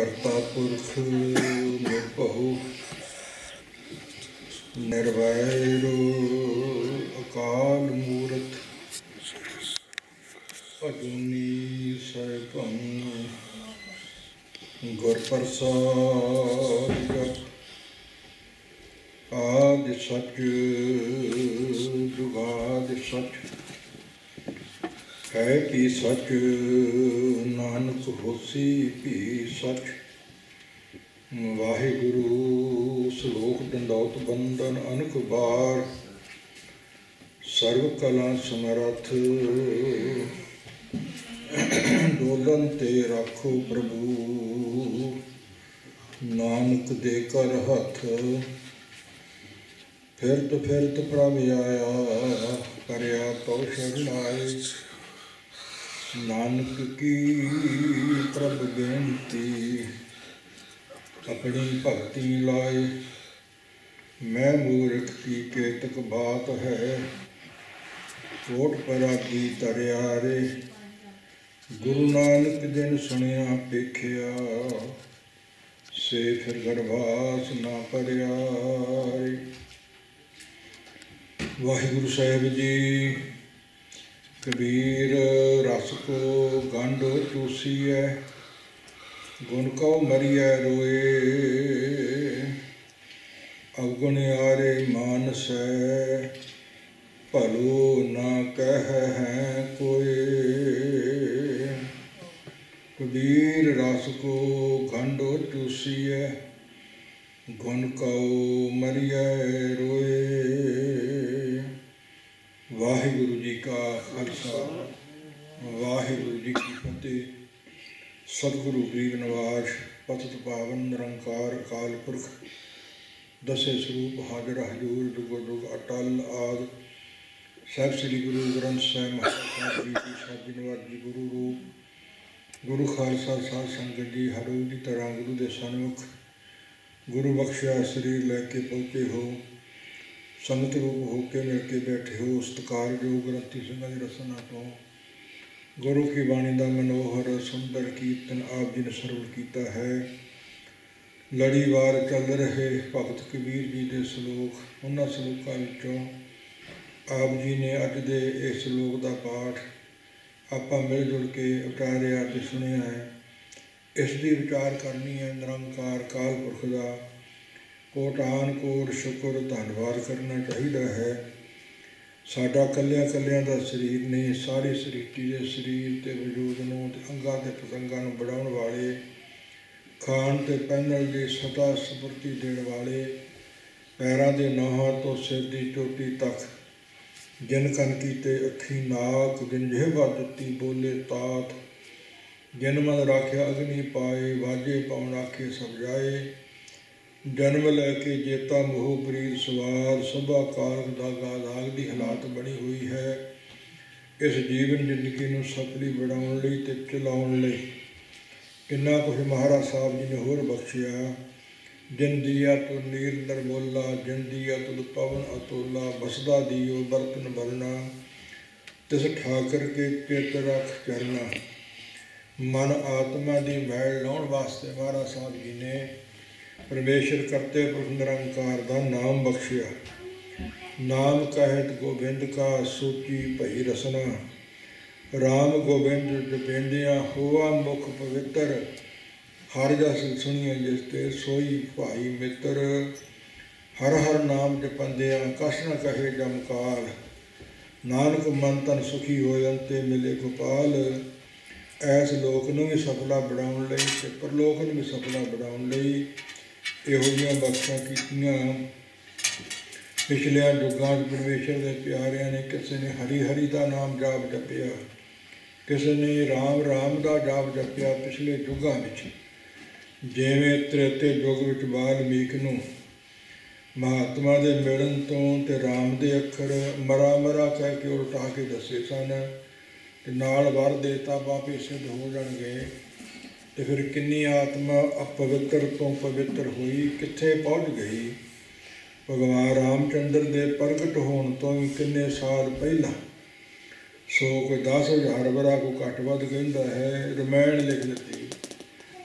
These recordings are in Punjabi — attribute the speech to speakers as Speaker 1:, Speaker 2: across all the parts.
Speaker 1: ਕਰਤਾ ਪੁਰਖ ਨਿਰਭਉ ਨਿਰਵੈਰੁ ਅਕਾਲ ਮੂਰਤ ਅਜੂਨੀ ਸੈਭੰ ਗੁਰ ਪ੍ਰਸਾਦਿ ਜਪੁ ਆਦਿ ਸਚ ਜੁਗਾਦਿ ਸਚ ਹੈ ਭੀ ਸਚ ਨਾਨਕ ਹੋਸੀ ਭੀ ਸਚ। ਵਾਹਿਗੁਰੂ ਸਲੋਕ ਡੰਡੌਤ ਬੰਦਨ ਅਨਕ ਬਾਰ ਸਰਵ ਕਲਾ ਸਮਰੱਥ ਡੋਲਨ ਤੇ ਰਾਖੋ ਪ੍ਰਭੂ ਨਾਨਕ ਦੇ ਕਰ ਹੱਥ। ਫਿਰਤ ਫਿਰਤ ਪ੍ਰਭ ਆਇਆ ਕਰਿਆ ਤਉ ਸ਼ਰਨਾਏ ਨਾਨਕ ਕੀ ਪ੍ਰਭ ਬੇਨਤੀ ਆਪਣੀ ਭਗਤੀ ਲਾਏ। ਮੈਂ ਮੂਰਖ ਕੀ ਕੇਤਕ ਬਾਤ ਹੈ ਕੋਟ ਪਰਾਗੀ ਤਰਿਆ ਰੇ ਗੁਰੂ ਨਾਨਕ ਜਿਨ ਸੁਣਿਆ ਪੇਖਿਆ ਸੇ ਫਿਰ ਗਰਭਾਸ ਨਾ ਪਰਿਆ ਰੇ। ਵਾਹਿਗੁਰੂ ਸਾਹਿਬ ਜੀ ਕਬੀਰ ਰਸ ਕੋ ਗੰਢ ਚੂਸੀਐ ਗੁਣ ਕਉ ਮਰੀਐ ਰੋਏ ਅਵਗੁਣ ਆਰੇ ਮਾਨਸੈ ਭਲੋ ਨਾ ਕਹਿ ਹੈ ਕੋਏ। ਕਬੀਰ ਰਸ ਕੋ ਗੰਢ ਚੂਸੀਐ ਗੁਣ ਕਉ ਮਰੀਐ ਰੋਏ। ਵਾਹਿਗੁਰੂ ਜੀ ਕਾ ਖਾਲਸਾ ਵਾਹਿਗੁਰੂ ਜੀ ਕੀ ਫਤਿਹ। ਸਤਿਗੁਰੂ ਗਰੀਬ ਨਿਵਾਸ ਪਤਿਤ ਪਾਵਨ ਨਿਰੰਕਾਰ ਅਕਾਲ ਪੁਰਖ ਦਸੇ ਸਰੂਪ ਹਾਜ਼ਰ ਹਜ਼ੂਰ ਜੁਗੋ ਜੁਗ ਅਟਲ ਆਦਿ ਸਾਹਿਬ ਸ੍ਰੀ ਗੁਰੂ ਗ੍ਰੰਥ ਸਾਹਿਬ ਮਹਾਰਾਜ ਜੀ ਦੀ ਸਾਜੀ ਨਿਵਾਜੀ ਗੁਰੂ ਰੂਪ ਗੁਰੂ ਖਾਲਸਾ ਸਾਧ ਸੰਗਤ ਜੀ ਹਰ ਰੋਜ਼ ਦੀ ਤਰ੍ਹਾਂ ਗੁਰੂ ਦੇ ਸਨਮੁਖ ਗੁਰੂ ਬਖਸ਼ਿਆ ਸਰੀਰ ਲੈ ਕੇ ਪਹੁੰਚੇ ਹੋ ਸੰਗਤ ਰੂਪ ਹੋ ਕੇ ਮਿਲ ਕੇ ਬੈਠੇ ਹੋ। ਸਤਿਕਾਰਯੋਗ ਗ੍ਰੰਥੀ ਸਿੰਘਾਂ ਦੀ ਰਸਨਾ ਤੋਂ ਗੁਰੂ ਕੀ ਬਾਣੀ ਦਾ ਮਨੋਹਰ ਸੁੰਦਰ ਕੀਰਤਨ ਆਪ ਜੀ ਨੇ ਸਰਵਣ ਕੀਤਾ ਹੈ। ਲੜੀਵਾਰ ਚੱਲ ਰਹੇ ਭਗਤ ਕਬੀਰ ਜੀ ਦੇ ਸਲੋਕ ਉਹਨਾਂ ਸਲੋਕਾਂ ਵਿੱਚੋਂ ਆਪ ਜੀ ਨੇ ਅੱਜ ਦੇ ਇਸ ਸਲੋਕ ਦਾ ਪਾਠ ਆਪਾਂ ਮਿਲ ਜੁਲ ਕੇ ਉਤਾਰਿਆ ਅਤੇ ਸੁਣਿਆ ਹੈ। ਇਸ ਦੀ ਵਿਚਾਰ ਕਰਨੀ ਹੈ। ਨਿਰੰਕਾਰ ਕਾਲ ਪੁਰਖ ਦਾ ਕੋਟਾਨ ਕੋਟ ਸ਼ੁਕਰ ਧੰਨਵਾਦ ਕਰਨਾ ਚਾਹੀਦਾ ਹੈ। ਸਾਡਾ ਕੱਲਿਆਂ ਕੱਲਿਆਂ ਦਾ ਸਰੀਰ ਨਹੀਂ, ਸਾਰੇ ਸ੍ਰਿਸ਼ਟੀ ਦੇ ਸਰੀਰ ਅਤੇ ਵਜੂਦ ਨੂੰ ਅਤੇ ਅੰਗਾਂ ਅਤੇ ਪਤੰਗਾਂ ਨੂੰ ਬਣਾਉਣ ਵਾਲੇ, ਖਾਣ ਅਤੇ ਪਹਿਨਣ ਦੀ ਸਤਾ ਸਪੁਰਤੀ ਦੇਣ ਵਾਲੇ, ਪੈਰਾਂ ਦੇ ਨਾਹਾਂ ਤੋਂ ਸਿਰ ਦੀ ਚੋਟੀ ਤੱਕ ਜਿਨ ਕੰਨ ਕੀਤੇ ਅੱਖੀ ਨਾਕ, ਜਿਨ ਜਿਹਵਾ ਦਿੱਤੀ ਬੋਲੇ ਤਾਤ, ਜਿਨ ਮਨ ਰਾਖਿਆ ਅਗਨੀ ਪਾਏ, ਵਾਜੇ ਪਾਉਣ ਆਖੇ ਸਭ ਜਾਏ, ਜਨਮ ਲੈ ਕੇ ਜੇਤਾ ਮੋਹ ਪ੍ਰੀਤ ਸਵਾਦ, ਸਭਾ ਕਾਲਕ ਦਾਗਾ ਦਾਗ ਦੀ ਹਾਲਾਤ ਬਣੀ ਹੋਈ ਹੈ। ਇਸ ਜੀਵਨ ਜ਼ਿੰਦਗੀ ਨੂੰ ਸਫਲੀ ਬਣਾਉਣ ਲਈ ਅਤੇ ਚਲਾਉਣ ਲਈ ਕਿੰਨਾ ਕੁਝ ਮਹਾਰਾਜ ਸਾਹਿਬ ਜੀ ਨੇ ਹੋਰ ਬਖਸ਼ਿਆ। ਜਿਨ ਦੀਆ ਤੋ ਨੀਰ ਨਰਮੋਲਾ, ਜਿਨ ਦੀਆ ਤੁਧ ਪਵਨ ਅਤੋਲਾ, ਬਸਦਾ ਦੀਓ ਬਰਤਨ ਬਰਨਾ, ਤਿਸ ਠਾਕਰ ਕੇ ਚਿਤ ਰੱਖ ਚਰਨਾ। ਮਨ ਆਤਮਾ ਦੀ ਮੈਲ ਲਾਉਣ ਵਾਸਤੇ ਮਹਾਰਾਜ ਸਾਹਿਬ ਜੀ ਨੇ ਪਰਮੇਸ਼ਰ ਕਰਤੇ ਪੁਰਖ ਨਿਰੰਕਾਰ ਦਾ ਨਾਮ ਬਖਸ਼ਿਆ। ਨਾਮ ਕਹਿਤ ਗੋਬਿੰਦ ਕਾ ਸੂਚੀ ਭਈ ਰਸਨਾ, ਰਾਮ ਗੋਬਿੰਦ ਜਪੇਂਦਿਆਂ ਹੋਆ ਮੁਖ ਪਵਿੱਤਰ, ਹਰ ਜਸ ਸੁਣੀਏ ਜਿਸ ਤੇ ਸੋਈ ਭਾਈ ਮਿੱਤਰ। ਹਰ ਹਰ ਨਾਮ ਜਪੰਦਿਆਂ ਕਛ ਨ ਕਹੇ ਜਮਕਾਲ, ਨਾਨਕ ਮਨ ਤਨ ਸੁਖੀ ਹੋਇ ਤੇ ਮਿਲੇ ਗੋਪਾਲ। ਐਸ ਲੋਕ ਨੂੰ ਵੀ ਸਫਲਾ ਬਣਾਉਣ ਲਈ ਅਤੇ ਪਰਲੋਕ ਨੂੰ ਵੀ ਸਫਲਾ ਬਣਾਉਣ ਲਈ ਇਹੋ ਜਿਹੀਆਂ ਬਖਸ਼ਾਂ ਕੀਤੀਆਂ। ਪਿਛਲਿਆਂ ਯੁੱਗਾਂ 'ਚ ਪਰਮੇਸ਼ਰ ਦੇ ਪਿਆਰਿਆਂ ਨੇ ਕਿਸੇ ਨੇ ਹਰੀ ਹਰੀ ਦਾ ਨਾਮ ਜਾਪ ਜਪਿਆ, ਕਿਸੇ ਨੇ ਰਾਮ ਰਾਮ ਦਾ ਜਾਪ ਜਪਿਆ। ਪਿਛਲੇ ਯੁੱਗਾਂ ਵਿੱਚ ਜਿਵੇਂ ਤ੍ਰੇਤੇ ਯੁੱਗ ਵਿੱਚ ਵਾਲਮੀਕ ਨੂੰ ਮਹਾਤਮਾ ਦੇ ਮਿਲਣ ਤੋਂ ਅਤੇ ਰਾਮ ਦੇ ਅੱਖਰ ਮਰਾ ਮਰਾ ਕਹਿ ਕੇ ਉਲਟਾ ਕੇ ਦੱਸੇ ਸਨ ਅਤੇ ਨਾਲ ਵਰ ਦੇਤਾ ਬਾਪੇ ਸਿੱਧ ਹੋ ਜਾਣਗੇ। ਅਤੇ ਫਿਰ ਕਿੰਨੀ ਆਤਮਾ ਅਪਵਿੱਤਰ ਤੋਂ ਪਵਿੱਤਰ ਹੋਈ, ਕਿੱਥੇ ਪਹੁੰਚ ਗਈ। ਭਗਵਾਨ ਰਾਮਚੰਦਰ ਦੇ ਪ੍ਰਗਟ ਹੋਣ ਤੋਂ ਵੀ ਕਿੰਨੇ ਸਾਲ ਪਹਿਲਾਂ ਸੋ ਕੋਈ 10,000 ਵਰਾ ਕੋ ਘੱਟ ਵੱਧ ਕਹਿੰਦਾ ਹੈ। ਰਮਾਇਣ ਲਿਖ ਦਿੱਤੀ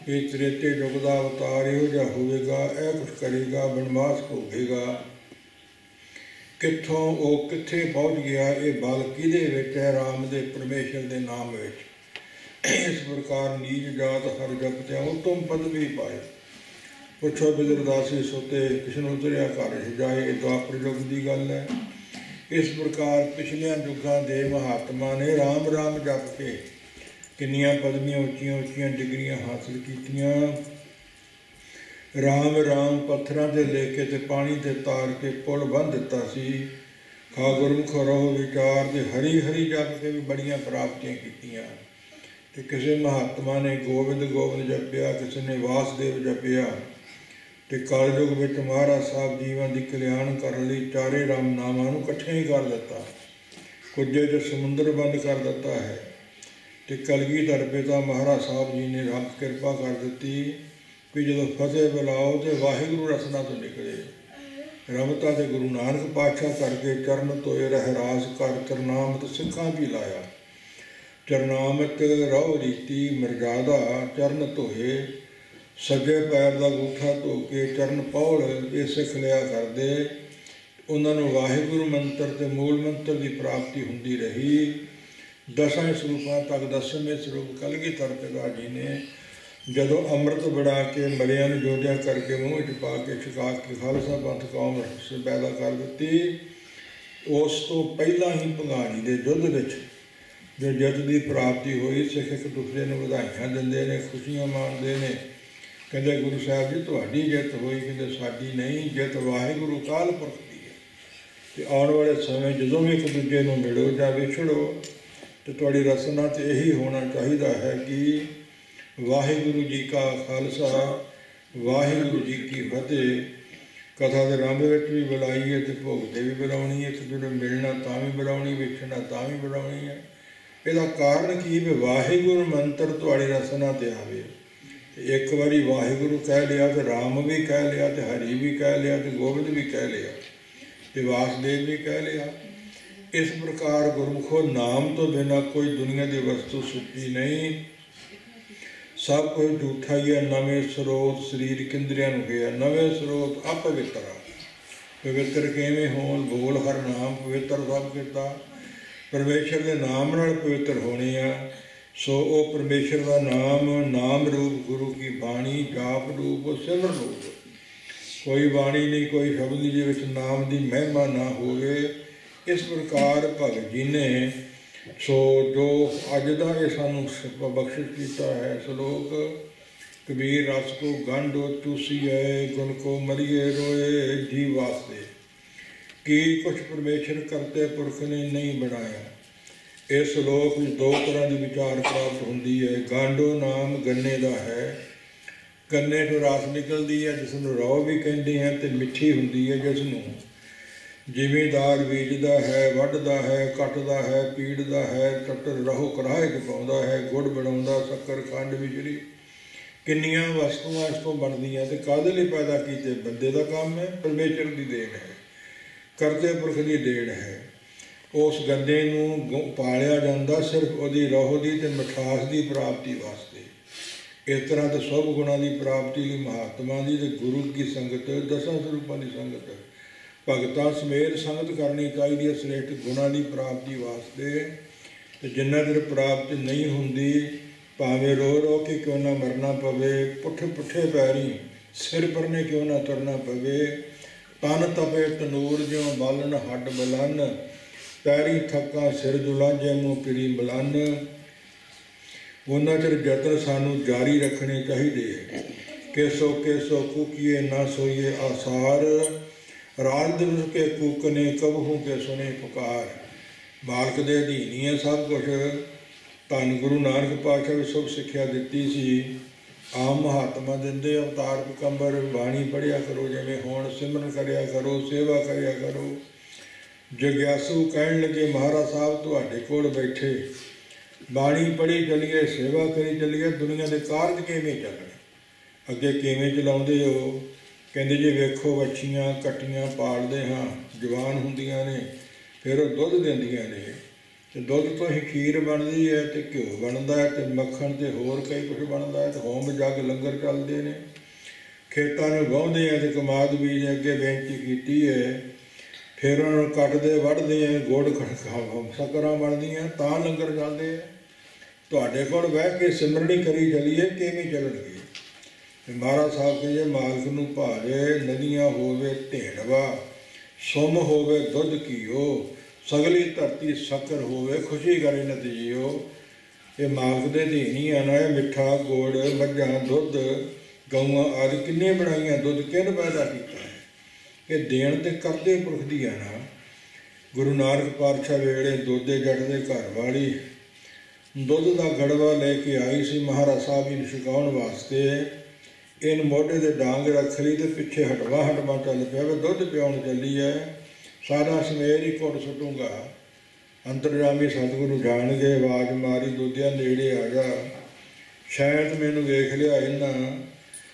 Speaker 1: ਇਹ ਤ੍ਰੇਤੇ ਯੁੱਗ ਦਾ ਅਵਤਾਰ ਇਹੋ ਜਿਹਾ ਹੋਵੇਗਾ, ਇਹ ਕੁਛ ਕਰੇਗਾ, ਬਣਵਾਸ ਭੋਗੇਗਾ। ਕਿੱਥੋਂ ਉਹ ਕਿੱਥੇ ਪਹੁੰਚ ਗਿਆ, ਇਹ ਬਲ ਕਿਹਦੇ ਵਿੱਚ ਹੈ? ਰਾਮ ਦੇ ਪਰਮੇਸ਼ਰ ਦੇ ਨਾਮ ਵਿੱਚ। ਇਸ ਪ੍ਰਕਾਰ ਨੀਚ ਜਾਤ ਹਰ ਜਪਤਿਆਂ ਉਤਮ ਪਦਵੀ ਪਾਏ। ਪੁੱਛੋ ਬਿਦਰਦਾਸੀ ਸੋਤੇ ਕਿਸ਼ਨ ਉਤਰਿਆ ਘਰ ਜਾਏ। ਇਹ ਦੁਆਪਰ ਯੁੱਗ ਦੀ ਗੱਲ ਹੈ। ਇਸ ਪ੍ਰਕਾਰ ਪਿਛਲਿਆਂ ਯੁੱਗਾਂ ਦੇ ਮਹਾਤਮਾ ਨੇ ਰਾਮ ਰਾਮ ਜਪ ਕੇ ਕਿੰਨੀਆਂ ਪਦਵੀਆਂ ਉੱਚੀਆਂ ਉੱਚੀਆਂ ਡਿਗਰੀਆਂ ਹਾਸਲ ਕੀਤੀਆਂ। ਰਾਮ ਰਾਮ ਪੱਥਰਾਂ 'ਤੇ ਲੈ ਕੇ ਤੇ ਪਾਣੀ 'ਤੇ ਤਾਰ ਕੇ ਪੁਲ ਬੰਨ੍ਹ ਦਿੱਤਾ ਸੀ। ਖਾ ਗੁਰਮੁਖ ਰਹੋ ਵਿਚਾਰ ਤੇ ਹਰੀ ਹਰੀ ਜਪ ਕੇ ਵੀ ਬੜੀਆਂ ਪ੍ਰਾਪਤੀਆਂ ਕੀਤੀਆਂ। ਤੇ ਕਿਸੇ ਮਹਾਤਮਾ ਨੇ ਗੋਬਿੰਦ ਗੋਬਿੰਦ ਜਪਿਆ, ਕਿਸੇ ਨੇ ਵਾਸਦੇਵ ਜਪਿਆ। ਤੇ ਕਲਯੁਗ ਵਿੱਚ ਮਹਾਰਾਜ ਸਾਹਿਬ ਜੀਵਾਂ ਦੀ ਕਲਿਆਣ ਕਰਨ ਲਈ ਚਾਰੇ ਰਾਮ ਨਾਮਾਂ ਨੂੰ ਇਕੱਠੇ ਹੀ ਕਰ ਦਿੱਤਾ। ਕੁੱਜੇ 'ਚ ਸਮੁੰਦਰ ਬੰਦ ਕਰ ਦਿੱਤਾ ਹੈ। ਤੇ ਕਲਗੀਧਰ ਪਿਤਾ ਮਹਾਰਾਜ ਸਾਹਿਬ ਜੀ ਨੇ ਰੱਬ ਕਿਰਪਾ ਕਰ ਦਿੱਤੀ ਵੀ ਜਦੋਂ ਫਤਿਹ ਬੁਲਾਓ ਤੇ ਵਾਹਿਗੁਰੂ ਰਸਨਾ ਤੋਂ ਨਿਕਲੇ। ਰਮਤਾ ਤੇ ਗੁਰੂ ਨਾਨਕ ਪਾਤਸ਼ਾਹ ਕਰਕੇ ਚਰਨ ਧੋਏ ਰਹਿਰਾਸ ਕਰ ਚਰਨਾਮਤ ਸਿੱਖਾਂ ਵੀ ਲਾਇਆ। ਚਰਨਾਮਤ ਰਹੁ ਰੀਤੀ ਮਰਜ਼ਾਦਾ ਚਰਨ ਧੋਏ। ਸੱਜੇ ਪੈਰ ਦਾ ਅੰਗੂਠਾ ਧੋ ਕੇ ਚਰਨ ਪੌਲ ਇਹ ਸਿੱਖ ਲਿਆ ਕਰਦੇ। ਉਹਨਾਂ ਨੂੰ ਵਾਹਿਗੁਰੂ ਮੰਤਰ ਤੇ ਮੂਲ ਮੰਤਰ ਦੀ ਪ੍ਰਾਪਤੀ ਹੁੰਦੀ ਰਹੀ। ਦਸਾਂ ਸਰੂਪਾਂ ਤੱਕ ਦਸਵੇਂ ਸਰੂਪ ਕਲਗੀਧਰ ਪਿਤਾ ਜੀ ਨੇ ਜਦੋਂ ਅੰਮ੍ਰਿਤ ਬਣਾ ਕੇ ਮਰਿਆਂ ਨੂੰ ਜੋੜਿਆ ਕਰਕੇ ਮੂੰਹ 'ਚ ਪਾ ਕੇ ਛਕਾ ਕੇ ਖਾਲਸਾ ਪੰਥ ਕੌਮ ਪੈਦਾ ਕਰ ਦਿੱਤੀ। ਉਸ ਤੋਂ ਪਹਿਲਾਂ ਹੀ ਭੰਗਾਣੀ ਦੇ ਯੁੱਧ ਵਿੱਚ ਜੋ ਜਿੱਤ ਦੀ ਪ੍ਰਾਪਤੀ ਹੋਈ, ਸਿੱਖ ਇੱਕ ਦੂਸਰੇ ਨੂੰ ਵਧਾਈਆਂ ਦਿੰਦੇ ਨੇ, ਖੁਸ਼ੀਆਂ ਮਾਣਦੇ ਨੇ। ਕਹਿੰਦੇ ਗੁਰੂ ਸਾਹਿਬ ਜੀ ਤੁਹਾਡੀ ਜਿੱਤ ਹੋਈ, ਕਹਿੰਦੇ ਸਾਡੀ ਨਹੀਂ, ਜਿੱਤ ਵਾਹਿਗੁਰੂ ਅਕਾਲ ਪੁਰਖ ਦੀ ਹੈ। ਅਤੇ ਆਉਣ ਵਾਲੇ ਸਮੇਂ ਜਦੋਂ ਵੀ ਇੱਕ ਦੂਜੇ ਨੂੰ ਮਿਲੋ ਜਾਂ ਵਿਛੜੋ ਤੇ ਤੁਹਾਡੀ ਰਸਨਾ 'ਚ ਇਹੀ ਹੋਣਾ ਚਾਹੀਦਾ ਹੈ ਕਿ ਵਾਹਿਗੁਰੂ ਜੀ ਕਾ ਖਾਲਸਾ ਵਾਹਿਗੁਰੂ ਜੀ ਕੀ ਫਤਿਹ। ਕਥਾ ਦੇ ਰੰਭ ਵਿੱਚ ਵੀ ਬੁਲਾਈ ਹੈ ਤੇ ਭੋਗ 'ਤੇ ਵੀ ਬੁਲਾਉਣੀ ਹੈ। ਇੱਕ ਦੂਜੇ ਨੂੰ ਮਿਲਣਾ ਤਾਂ ਵੀ ਬੁਲਾਉਣੀ, ਵੇਖਣਾ ਤਾਂ ਵੀ ਬੁਲਾਉਣੀ ਹੈ। ਇਹਦਾ ਕਾਰਨ ਕੀ ਵੀ ਵਾਹਿਗੁਰੂ ਮੰਤਰ ਤੁਹਾਡੀ ਰਸਨਾ 'ਤੇ ਆਵੇ। ਤੇ ਇੱਕ ਵਾਰੀ ਵਾਹਿਗੁਰੂ ਕਹਿ ਲਿਆ ਤੇ ਰਾਮ ਵੀ ਕਹਿ ਲਿਆ ਤੇ ਹਰੀ ਵੀ ਕਹਿ ਲਿਆ ਤੇ ਗੋਬਿੰਦ ਵੀ ਕਹਿ ਲਿਆ ਤੇ ਵਾਸਦੇਵ ਵੀ ਕਹਿ ਲਿਆ। ਇਸ ਪ੍ਰਕਾਰ ਗੁਰਮੁਖੋ ਨਾਮ ਤੋਂ ਬਿਨਾਂ ਕੋਈ ਦੁਨੀਆ ਦੀ ਵਸਤੂ ਸੁੱਚੀ ਨਹੀਂ। ਸਭ ਕੁਝ ਝੂਠਾ ਹੀ ਹੈ। ਨਵੇਂ ਸਰੋਤ ਸਰੀਰ ਇੰਦਰੀਆਂ ਨੂੰ ਗਿਆ, ਨਵੇਂ ਸਰੋਤ ਅਪਵਿੱਤਰ। ਪਵਿੱਤਰ ਕਿਵੇਂ ਹੋਣ? ਬੋਲ ਹਰ ਨਾਮ ਪਵਿੱਤਰ ਸਭ ਕੀਤਾ। ਪਰਮੇਸ਼ਰ ਦੇ ਨਾਮ ਨਾਲ ਪਵਿੱਤਰ ਹੋਣੇ ਆ। ਸੋ ਉਹ ਪਰਮੇਸ਼ਰ ਦਾ ਨਾਮ ਰੂਪ ਗੁਰੂ ਕੀ ਬਾਣੀ ਜਾਪ ਰੂਪ ਸਿਮਰਨ ਰੂਪ। ਕੋਈ ਬਾਣੀ ਨਹੀਂ, ਕੋਈ ਸ਼ਬਦ ਨਹੀਂ ਜਿਹਦੇ ਵਿੱਚ ਨਾਮ ਦੀ ਮਹਿਮਾ ਨਾ ਹੋਵੇ। ਇਸ ਪ੍ਰਕਾਰ ਭਗਤ ਜੀ ਨੇ ਸੋ ਜੋ ਅੱਜ ਦਾ ਇਹ ਸਾਨੂੰ ਬਖਸ਼ਿਸ਼ ਕੀਤਾ ਹੈ ਸਲੋਕ, ਕਬੀਰ ਰਸ ਕੋ ਗੰਢ ਚੂਸੀਏ ਗੁਣ ਕੋ ਮਰੀਏ ਰੋਏ ਜੀ ਵਾਸਤੇ। ਕੀ ਕੁਛ ਪਰਮੇਸ਼ਰ ਕਰਤੇ ਪੁਰਖ ਨੇ ਨਹੀਂ ਬਣਾਇਆ। ਇਸ ਸਲੋਕ ਵਿੱਚ ਦੋ ਤਰ੍ਹਾਂ ਦੀ ਵਿਚਾਰ ਪ੍ਰਾਪਤ ਹੁੰਦੀ ਹੈ। ਗਾਂਡੋ ਨਾਮ ਗੰਨੇ ਦਾ ਹੈ। ਗੰਨੇ ਤੋਂ ਰਸ ਨਿਕਲਦੀ ਹੈ ਜਿਸ ਨੂੰ ਰੌ ਵੀ ਕਹਿੰਦੇ ਹਨ, ਅਤੇ ਮਿੱਠੀ ਹੁੰਦੀ ਹੈ ਜਿਸ ਨੂੰ ਜ਼ਿਮੀਂਦਾਰ ਬੀਜਦਾ ਹੈ, ਵੱਢਦਾ ਹੈ, ਕੱਟਦਾ ਹੈ, ਪੀੜਦਾ ਹੈ, ਟੱਟਰ ਰਹੋ ਕੜਾਹੇ 'ਚ ਪਾਉਂਦਾ ਹੈ, ਗੁੜ ਬਣਾਉਂਦਾ, ਸ਼ੱਕਰ ਖੰਡ ਬਿਜਲੀ ਕਿੰਨੀਆਂ ਵਸਤੂਆਂ ਇਸ ਤੋਂ ਬਣਦੀਆਂ। ਅਤੇ ਕਾਹਦੇ ਲਈ ਪੈਦਾ ਕੀਤੇ? ਬੰਦੇ ਦਾ ਕੰਮ ਹੈ, ਪਰਮੇਸ਼ਰ ਦੀ ਦੇਣ ਹੈ, ਕਰਤੇ ਪੁਰਖ ਦੀ ਦੇਣ ਹੈ। ਉਸ ਗੰਨੇ ਨੂੰ ਪਾਲਿਆ ਜਾਂਦਾ ਸਿਰਫ ਉਹਦੀ ਰੋਹ ਦੀ ਅਤੇ ਮਿਠਾਸ ਦੀ ਪ੍ਰਾਪਤੀ ਵਾਸਤੇ। ਇਸ ਤਰ੍ਹਾਂ ਤਾਂ ਸਭ ਗੁਣਾਂ ਦੀ ਪ੍ਰਾਪਤੀ ਲਈ ਮਹਾਤਮਾ ਦੀ ਅਤੇ ਗੁਰੂ ਕੀ ਸੰਗਤ, ਦਸਾਂ ਸਰੂਪਾਂ ਦੀ ਸੰਗਤ, ਭਗਤਾਂ ਸਮੇਤ ਸੰਗਤ ਕਰਨੀ ਚਾਹੀਦੀ ਹੈ ਸ੍ਰੇਸ਼ਟ ਗੁਣਾਂ ਦੀ ਪ੍ਰਾਪਤੀ ਵਾਸਤੇ। ਅਤੇ ਜਿੰਨਾ ਚਿਰ ਪ੍ਰਾਪਤ ਨਹੀਂ ਹੁੰਦੀ, ਭਾਵੇਂ ਰੋ ਰੋ ਕੇ ਕਿਉਂ ਨਾ ਮਰਨਾ ਪਵੇ, ਪੁੱਠੇ ਪੈਰੀਂ ਸਿਰ ਪਰਨੇ ਕਿਉਂ ਨਾ ਤੁਰਨਾ ਪਵੇ, ਤਨ ਤਪੇ ਤਨੂਰ ਜਿਉਂ ਬਾਲਣ ਹੱਡ ਬਲਨ, ਪੈਰੀ ਥੱਕਾਂ ਸਿਰ ਜੁਲਾਂਝੇ ਮੂੰਹ ਪੀੜੀ ਬਲਨ। ਉਹਨਾਂ ਚਿਰ ਯਤਨ ਸਾਨੂੰ ਜਾਰੀ ਰੱਖਣੇ ਚਾਹੀਦੇ ਹੈ। ਕੇਸੋ ਕੇਸੋ ਕੂਕੀਏ ਨਾ ਸੋਈਏ ਆਸਾਰ, ਰਾਜ ਦਿਵਸ ਕੇ ਕੂਕਨੇ ਕਬਹੂ ਕੇ ਸੁਣੇ ਪੁਕਾਰ। ਮਾਲਕ ਦੇ ਅਧੀਨ ਹੀ ਹੈ ਸਭ ਕੁਛ। ਧੰਨ ਗੁਰੂ ਨਾਨਕ ਪਾਤਸ਼ਾਹ ਵੀ ਸੁਖ ਸਿੱਖਿਆ ਦਿੱਤੀ ਸੀ। ਆਮ ਮਹਾਤਮਾ ਦਿੰਦੇ ਅਵਤਾਰ ਪਕੰਬਰ ਬਾਣੀ ਪੜ੍ਹਿਆ ਕਰੋ, ਜਿਵੇਂ ਹੁਣ ਸਿਮਰਨ ਕਰਿਆ ਕਰੋ, ਸੇਵਾ ਕਰਿਆ ਕਰੋ। ਜਗਿਆਸੂ ਕਹਿਣ ਲੱਗੇ ਮਹਾਰਾਜ ਸਾਹਿਬ ਤੁਹਾਡੇ ਕੋਲ ਬੈਠੇ, ਬਾਣੀ ਪੜ੍ਹੀ ਚੱਲੀਏ, ਸੇਵਾ ਕਰੀ ਚੱਲੀਏ, ਦੁਨੀਆ ਦੇ ਕਾਰਜ ਕਿਵੇਂ ਚੱਲਣੇ, ਅੱਗੇ ਕਿਵੇਂ ਚਲਾਉਂਦੇ ਹੋ? ਕਹਿੰਦੇ ਜੇ ਵੇਖੋ ਵੱਛੀਆਂ ਕੱਟੀਆਂ ਪਾਲਦੇ ਹਾਂ, ਜਵਾਨ ਹੁੰਦੀਆਂ ਨੇ, ਫਿਰ ਉਹ ਦੁੱਧ ਦਿੰਦੀਆਂ ਨੇ, ਤੇ ਦੁੱਧ ਤੋਂ ਹੀ ਖੀਰ ਬਣਦੀ ਹੈ, ਤੇ ਘਿਓ ਬਣਦਾ ਹੈ, ਤੇ ਮੱਖਣ, ਤੇ ਹੋਰ ਕਈ ਕੁਝ ਬਣਦਾ ਹੈ, ਤੇ ਹੋਮ ਜੱਗ ਲੰਗਰ ਚੱਲਦੇ ਨੇ। ਖੇਤਾਂ ਨੂੰ ਵਾਹੁੰਦੇ ਆ ਤੇ ਕਮਾਦ ਬੀਜ ਅੱਗੇ ਬੇਨਤੀ ਕੀਤੀ ਹੈ। ਫਿਰ ਉਹਨਾਂ ਨੂੰ ਕੱਟਦੇ ਵੱਢਦੇ ਆ, ਗੁੜ ਸ਼ੱਕਰਾਂ ਬਣਦੀਆਂ, ਤਾਂ ਲੰਗਰ ਚੱਲਦੇ ਆ। ਤੁਹਾਡੇ ਕੋਲ ਬਹਿ ਕੇ ਸਿਮਰਨੀ ਕਰੀ ਚੱਲੀਏ, ਕਿਵੇਂ ਚੱਲਣਗੇ? ਮਹਾਰਾਜ ਸਾਹਿਬ ਕਹਿੰਦੇ ਮਾਲਕ ਨੂੰ ਭਾਵੇ ਨਦੀਆਂ ਹੋਵੇ ਢੇੜਵਾ, ਸੁਮ ਹੋਵੇ ਦੁੱਧ ਘੀਓ, ਸਗਲੀ ਧਰਤੀ ਸ਼ੱਕਰ ਹੋਵੇ, ਖੁਸ਼ੀ ਕਰੇ ਨਤੀਜਿਓ। ਇਹ ਮਾਲਕ ਦੇ ਦੇਣੀ ਆ ਨਾ। ਇਹ ਮਿੱਠਾ ਗੁੜ, ਮੱਝਾਂ, ਦੁੱਧ, ਗਊਆਂ ਆਦਿ ਕਿੰਨੇ ਬਣਾਈਆਂ, ਦੁੱਧ ਕਿਹਨ ਪੈਦਾ ਕੀਤਾ ਹੈ? ਇਹ ਦੇਣ ਤੇ ਕਰਦੇ ਪੁਰਖ ਦੀ ਆ ਨਾ। ਗੁਰੂ ਨਾਨਕ ਪਾਤਸ਼ਾਹ ਵੇਲੇ ਦੋਦੇ ਜੱਟ ਦੇ ਘਰ ਵਾਲੀ ਦੁੱਧ ਦਾ ਗੜਵਾ ਲੈ ਕੇ ਆਈ ਸੀ ਮਹਾਰਾਜ ਸਾਹਿਬ ਜੀ ਨੂੰ ਛਕਾਉਣ ਵਾਸਤੇ। ਇਹਨ ਮੋਢੇ ਦੇ ਡਾਂਗ ਰੱਖ ਲਈ, ਤੇ ਪਿੱਛੇ ਹਟਵਾ ਚੱਲ ਪਿਆ ਵੀ ਦੁੱਧ ਪਿਆਉਣ ਚੱਲੀ ਹੈ। ਸਾਰਾ ਸਮੇਰ ਹੀ ਘੁੱਟ ਸੁੱਟੂਗਾ। ਅੰਤਰਜਾਮੀ ਸਤਿਗੁਰੂ ਜਾਣ ਗਏ, ਆਵਾਜ਼ ਮਾਰੀ, ਦੁੱਧਿਆ ਨੇੜੇ ਆ ਜਾ, ਸ਼ਾਇਦ ਮੈਨੂੰ ਵੇਖ ਲਿਆ ਇਹਨਾਂ,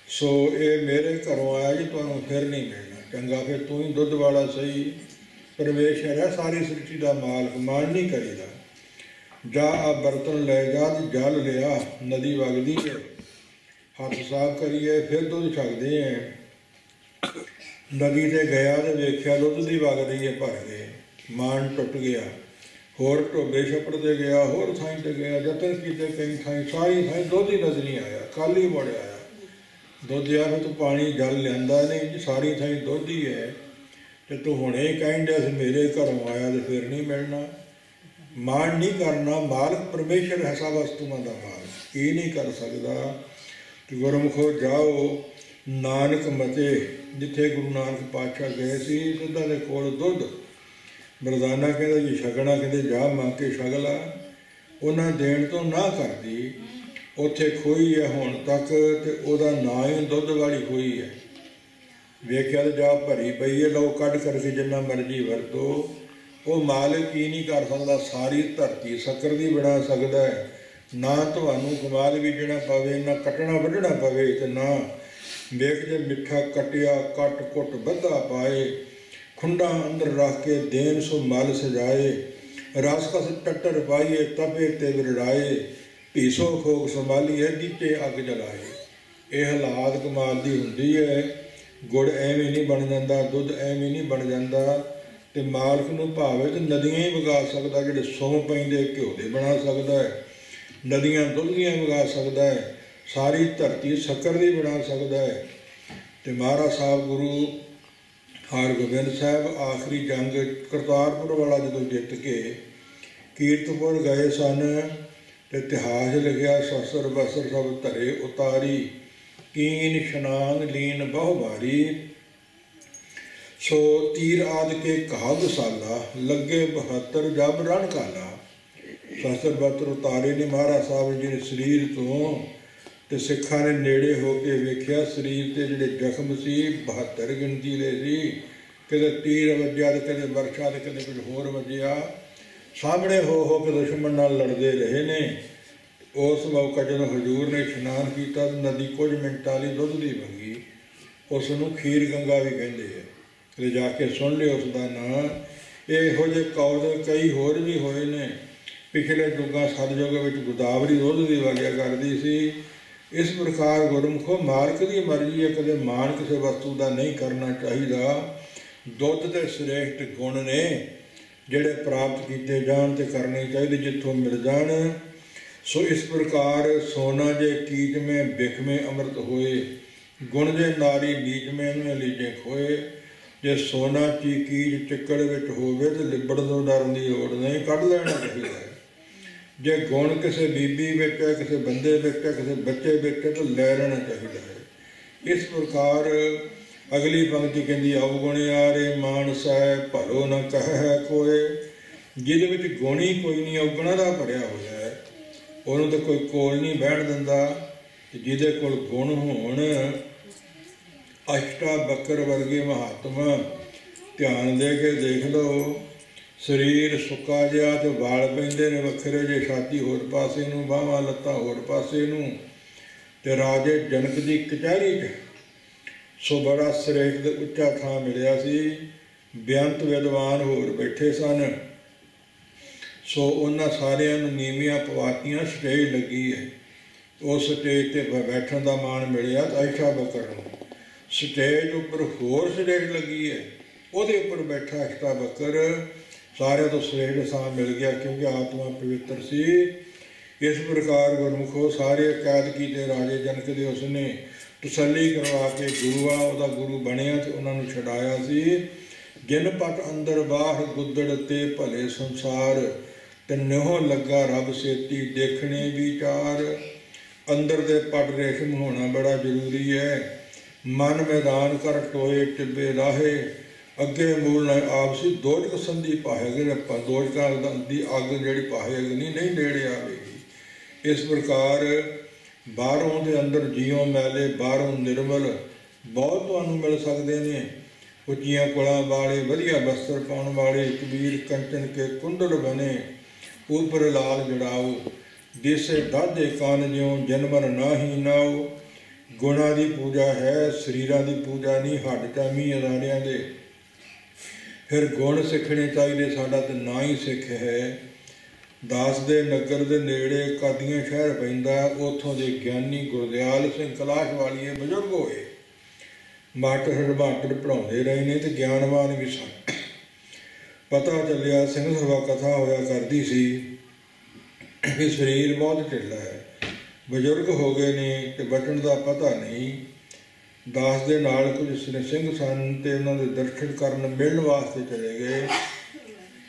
Speaker 1: ਸੋ ਇਹ ਮੇਰੇ ਘਰੋਂ ਆਇਆ ਜੀ, ਤੁਹਾਨੂੰ ਫਿਰ ਨਹੀਂ ਮਿਲਣਾ। ਚੰਗਾ, ਫਿਰ ਤੂੰ ਹੀ ਦੁੱਧ ਵਾਲਾ ਸਹੀ, ਪਰਮੇਸ਼ਰ ਹੈ ਸਾਰੀ ਸ੍ਰਿਸ਼ਟੀ ਦਾ ਮਾਲਕ, ਮਾਣ ਨਹੀਂ ਕਰੀਦਾ। ਜਾ ਆ ਬਰਤਨ ਲੈ ਜਾ, ਜਲ ਲਿਆ, ਨਦੀ ਵਗਦੀ ਹੈ, ਹੱਥ ਸਾਫ਼ ਕਰੀਏ, ਫਿਰ ਦੁੱਧ ਛਕਦੇ ਹੈ। ਨਦੀ 'ਤੇ ਗਿਆ ਤੇ ਵੇਖਿਆ ਦੁੱਧ ਦੀ ਵਗ ਰਹੀ ਹੈ ਭਰ ਕੇ, ਮਾਣ ਟੁੱਟ ਗਿਆ। ਹੋਰ ਢੋਬੇ ਛੱਪੜ 'ਤੇ ਗਿਆ, ਹੋਰ ਥਾਈਂ 'ਤੇ ਗਿਆ, ਯਤਨ ਕੀਤੇ ਕਈ ਥਾਈਂ, ਸਾਰੀ ਥਾਈਂ ਦੁੱਧ ਹੀ ਨਜ਼ਰ ਨਹੀਂ ਆਇਆ, ਕੱਲ੍ਹ ਹੀ ਮੁੜ ਆਇਆ। ਦੁੱਧ ਆ ਫਿਰ ਤੂੰ ਪਾਣੀ ਜਲ ਲਿਆਂਦਾ ਨਹੀਂ, ਸਾਰੀ ਥਾਈਂ ਦੁੱਧ ਹੀ ਹੈ, ਅਤੇ ਤੂੰ ਹੁਣੇ ਕਹਿਣ ਡਿਆ ਸੀ ਮੇਰੇ ਘਰੋਂ ਆਇਆ ਤੇ ਫਿਰ ਨਹੀਂ ਮਿਲਣਾ। ਮਾਣ ਨਹੀਂ ਕਰਨਾ, ਮਾਲਕ ਪਰਮੇਸ਼ਰ ਹੈ ਸਭ ਵਸਤੂਆਂ ਦਾ ਮਾਲਕ, ਇਹ ਨਹੀਂ ਕਰ ਸਕਦਾ। ਤੇ ਗੁਰਮੁਖੋ ਜਾਓ ਨਾਨਕ ਮਤੇ, ਜਿੱਥੇ ਗੁਰੂ ਨਾਨਕ ਪਾਤਸ਼ਾਹ ਗਏ ਸੀ, ਸਿੱਧਾ ਦੇ ਕੋਲ ਦੁੱਧ ਮਰਦਾਨਾ ਕਹਿੰਦਾ ਜੀ ਛਕਣਾ, ਕਹਿੰਦੇ ਜਾ ਮੰਗ ਕੇ ਛਕ ਲਾ। ਉਹਨਾਂ ਦੇਣ ਤੋਂ ਨਾ ਕਰਦੀ। ਉੱਥੇ ਖੋਈ ਹੈ ਹੁਣ ਤੱਕ, ਤੇ ਉਹਦਾ ਨਾਂ ਹੀ ਦੁੱਧ ਵਾਲੀ ਖੋਈ ਹੈ। ਵੇਖਿਆ ਤਾਂ ਜਾ ਭਰੀ ਪਈ ਹੈ, ਲਓ ਕੱਢ ਕਰਕੇ ਜਿੰਨਾ ਮਰਜ਼ੀ ਵਰਤੋ। ਉਹ ਮਾਲਕ ਹੀ ਨਹੀਂ ਕਰ ਸਕਦਾ, ਸਾਰੀ ਧਰਤੀ ਸ਼ੱਕਰ ਦੀ ਬਣਾ ਸਕਦਾ ਹੈ। ਨਾ ਤੁਹਾਨੂੰ ਕਮਾਲ ਬੀਜਣਾ ਪਵੇ, ਨਾ ਕੱਟਣਾ ਵੱਢਣਾ ਪਵੇ, ਤੇ ਨਾ ਵੇਖ ਜੇ ਮਿੱਠਾ ਕਟਿਆ ਕੱਟ ਕੁੱਟ ਬੱਧਾ ਪਾਏ, ਖੁੰਡਾ ਅੰਦਰ ਰੱਖ ਕੇ ਦੇਨ ਸੋ ਮਲ ਸਜਾਏ, ਰਸ ਕਸ ਟੱਟਰ ਪਾਈਏ, ਤਪੇ ਤੇ ਵਿਰੜਾਏ, ਭੀਸੋ ਖੋਗ ਸੰਭਾਲੀਏ, ਦੀਪੇ ਅੱਗ ਜਲਾਏ। ਇਹ ਹਾਲਾਤ ਕਮਾਲ ਦੀ ਹੁੰਦੀ ਹੈ। ਗੁੜ ਐਵੇਂ ਨਹੀਂ ਬਣ ਜਾਂਦਾ, ਦੁੱਧ ਐਵੇਂ ਨਹੀਂ ਬਣ ਜਾਂਦਾ। ਤੇ ਮਾਲਕ ਨੂੰ ਭਾਵੇ ਤੇ ਨਦੀਆਂ ਹੀ ਵਗਾ ਸਕਦਾ, ਜਿਹੜੇ ਸੁੰਮ ਪੈਂਦੇ ਘਿਓ ਦੇ ਬਣਾ ਸਕਦਾ ਹੈ, ਨਦੀਆਂ ਦੁੱਧ ਦੀਆਂ ਵਗਾ ਸਕਦਾ ਹੈ, ਸਾਰੀ ਧਰਤੀ ਸ਼ੱਕਰ ਦੀ ਬਣਾ ਸਕਦਾ ਹੈ। ਤੇ ਮਹਾਰਾਜ ਸਾਹਿਬ ਗੁਰੂ ਹਰਗੋਬਿੰਦ ਸਾਹਿਬ ਆਖਰੀ ਜੰਗ ਕਰਤਾਰਪੁਰ ਵਾਲਾ ਜਦੋਂ ਜਿੱਤ ਕੇ ਕੀਰਤਪੁਰ ਗਏ ਸਨ, ਤੇ ਇਤਿਹਾਸ ਲਿਖਿਆ ਸਸਰ ਬਸਰ ਸਭ ਧਰੇ ਉਤਾਰੀ, ਕੀਨ ਇਸ਼ਨਾਨ ਲੀਨ ਬਹੁ ਭਾਰੀ, ਸੋ ਤੀਰ ਆਦਿ ਕੇ ਕਹਾ ਗਸਾਲਾ, ਲੱਗੇ 72 ਜਬ ਰਣ ਕਾਲਾ। ਸਸਰ ਬਸਰ ਉਤਾਰੇ ਨੇ ਮਹਾਰਾਜ ਸਾਹਿਬ ਜੀ ਦੇ ਸਰੀਰ ਤੋਂ, ਤੇ ਸਿੱਖਾਂ ਨੇ ਨੇੜੇ ਹੋ ਕੇ ਵੇਖਿਆ ਸਰੀਰ 'ਤੇ ਜਿਹੜੇ ਜ਼ਖਮ ਸੀ 72 ਗਿਣਤੀ ਦੇ ਸੀ। ਕਦੇ ਤੀਰ ਵੱਜਿਆ, ਤੇ ਕਦੇ ਵਰਸ਼ਾ, ਤੇ ਕਦੇ ਕੁਝ ਹੋਰ ਵੱਜਿਆ। ਸਾਹਮਣੇ ਹੋ ਕੇ ਦੁਸ਼ਮਣ ਨਾਲ ਲੜਦੇ ਰਹੇ ਨੇ। ਉਸ ਮੌਕਾ ਜਦੋਂ ਹਜ਼ੂਰ ਨੇ ਇਸ਼ਨਾਨ ਕੀਤਾ, ਨਦੀ ਕੁਝ ਮਿੰਟਾਂ ਲਈ ਦੁੱਧ ਦੀ ਵਗੀ। ਉਸ ਨੂੰ ਖੀਰ ਗੰਗਾ ਵੀ ਕਹਿੰਦੇ ਆ, ਤੇ ਜਾ ਕੇ ਸੁਣ ਲਿਓ ਉਸ ਦਾ ਨਾਂ। ਇਹੋ ਜਿਹੇ ਕੌਲ ਕਈ ਹੋਰ ਵੀ ਹੋਏ ਨੇ। ਪਿਛਲੇ ਯੁੱਗਾਂ ਸਤਿਯੁਗ ਵਿੱਚ ਗੋਦਾਵਰੀ ਦੁੱਧ ਦੀ ਵਗਿਆ ਕਰਦੀ ਸੀ। ਇਸ ਪ੍ਰਕਾਰ ਗੁਰਮੁਖੋ ਮਾਲਕ ਦੀ ਮਰਜ਼ੀ ਹੈ, ਕਦੇ ਮਾਣ ਕਿਸੇ ਵਸਤੂ ਦਾ ਨਹੀਂ ਕਰਨਾ ਚਾਹੀਦਾ। ਦੁੱਧ ਦੇ ਸ੍ਰੇਸ਼ਟ ਗੁਣ ਨੇ ਜਿਹੜੇ ਪ੍ਰਾਪਤ ਕੀਤੇ ਜਾਣ ਤੇ ਕਰਨੇ ਚਾਹੀਦੇ ਜਿੱਥੋਂ ਮਿਲ ਜਾਣ। ਸੋ ਇਸ ਪ੍ਰਕਾਰ ਸੋਨਾ ਜੇ ਕੀਜ ਮੈਂ ਬਿਖ ਮੈਂ ਅੰਮ੍ਰਿਤ ਹੋਏ, ਗੁਣ ਜੇ ਨਾਰੀ ਨੀਚ ਮੈਂ ਨੂੰ ਲੀਜੇ ਖੋਏ। ਜੇ ਸੋਨਾ ਚੀਜ਼ ਚਿੱਕੜ ਵਿੱਚ ਹੋਵੇ ਤਾਂ ਲਿਬੜਨ ਤੋਂ ਡਰਨ ਦੀ ਲੋੜ ਨਹੀਂ, ਕੱਢ ਲੈਣਾ ਚਾਹੀਦਾ ਹੈ। ਜੇ ਗੁਣ ਕਿਸੇ ਬੀਬੀ ਵਿੱਚ ਹੈ, ਕਿਸੇ ਬੰਦੇ ਵਿੱਚ ਹੈ, ਕਿਸੇ ਬੱਚੇ ਵਿੱਚ ਹੈ, ਤਾਂ ਲੈ ਲੈਣਾ ਚਾਹੀਦਾ ਹੈ। ਇਸ ਪ੍ਰਕਾਰ ਅਗਲੀ ਪੰਕਤੀ ਕਹਿੰਦੀ ਅਵਗੁਣਿਆਰੇ ਮਾਨਸ ਹੈ, ਭਲੋ ਨਾ ਕਹਿ ਕੋਏ। ਜਿਹਦੇ ਵਿੱਚ ਗੁਣ ਹੀ ਕੋਈ ਨਹੀਂ, ਅਵਗੁਣਾਂ ਦਾ ਭਰਿਆ ਹੋਇਆ ਹੈ, ਉਹਨੂੰ ਤਾਂ ਕੋਈ ਕੋਲ ਨਹੀਂ ਬਹਿਣ ਦਿੰਦਾ। ਜਿਹਦੇ ਕੋਲ ਗੁਣ ਹੋਣ, ਅਸ਼ਟਾ ਬੱਕਰ ਵਰਗੇ ਮਹਾਤਮਾ ਧਿਆਨ ਦੇ ਕੇ ਦੇਖ ਲਓ। ਸਰੀਰ ਸੁੱਕਾ ਜਿਹਾ ਤੇ ਵਾਲ ਪੈਂਦੇ ਨੇ ਵੱਖਰੇ ਜੇ, ਛਾਤੀ ਹੋਰ ਪਾਸੇ ਨੂੰ, ਬਾਹਾਂ ਲੱਤਾਂ ਹੋਰ ਪਾਸੇ ਨੂੰ, ਤੇ ਰਾਜੇ ਜਨਕ ਦੀ ਕਚਹਿਰੀ 'ਚ ਸੋ ਬੜਾ ਸ੍ਰੇਸ਼ਟ ਉੱਚਾ ਥਾਂ ਮਿਲਿਆ ਸੀ। ਬੇਅੰਤ ਵਿਦਵਾਨ ਹੋਰ ਬੈਠੇ ਸਨ। सो उन्होंने सारिਆਂ ਨੂੰ ਨੀਵੀਆਂ ਪਵਾਤੀਆਂ ਸਟੇਜ ਲੱਗੀ ਹੈ। उस स्टेज ते बैठण का मान मिलिया आयशा बकर नूं। स्टेज उपर होर स्टेज लगी है, उहदे उपर बैठा आयशा बकर सारे तो श्रेष्ठ स्थान मिल गया क्योंकि आत्मा पवित्र सी। इस प्रकार गुरमुखो सारे कैद कीते राजे जनक दे उसने तसल्ली करवा के गुरुआ उहदा गुरु बनिया ते उन्हां नूं छडाया सी। जिन पट अंदर बाहर गुद्दड़ ते भले संसार ते निहो लगा रब सेती देखने विचार। अंदर दे पट रेशम होना बड़ा जरूरी है। मन मैदान कर टोए टिब्बे राहे अगे मूल न आपसी दोजक संधि पाहेगे। ਆਪਾਂ दोजਕਾਂ ਦੀ ਅੱਗ ਜਿਹੜੀ ਪਾਹੇਗੀ नहीं नेड़े आवेगी। इस प्रकार बाहरों के अंदर जियों मैले बाहरों निर्मल बहुत तुहानूं मिल सकते हैं। ਉੱਚੀਆਂ ਕੁਲਾਂ वाले वधिया बस्तर पाउण वाले कबीर कंचन के कुंडल बने ऊपर लाल जड़ाओ देसे दाधे कान ज्यों जन्मन नाही नाओ। गुणा की पूजा है शरीरां की पूजा नहीं हड्ड टामी अदारियां दे। फिर गुण सिखने चाहिए साडा तो ना ही सिख है। दास दे नगर दे नेड़े कादियां शहर पैंदा उथों दे ज्ञानी गुरदयाल सिंह कलाश वालीए बजुर्ग होए। मास्टर पढ़ाउंदे रहे ने ते ज्ञानवान भी सन। पता चलिया सिंह सभा कथा होया करदी सी कि शरीर बहुत ढिला है, बजुर्ग हो गए ने ते बचन का पता नहीं। दास दे नाल कुछ सिंह सन ते उन्हां दे दर्शन करन मिलण वास्ते चले गए।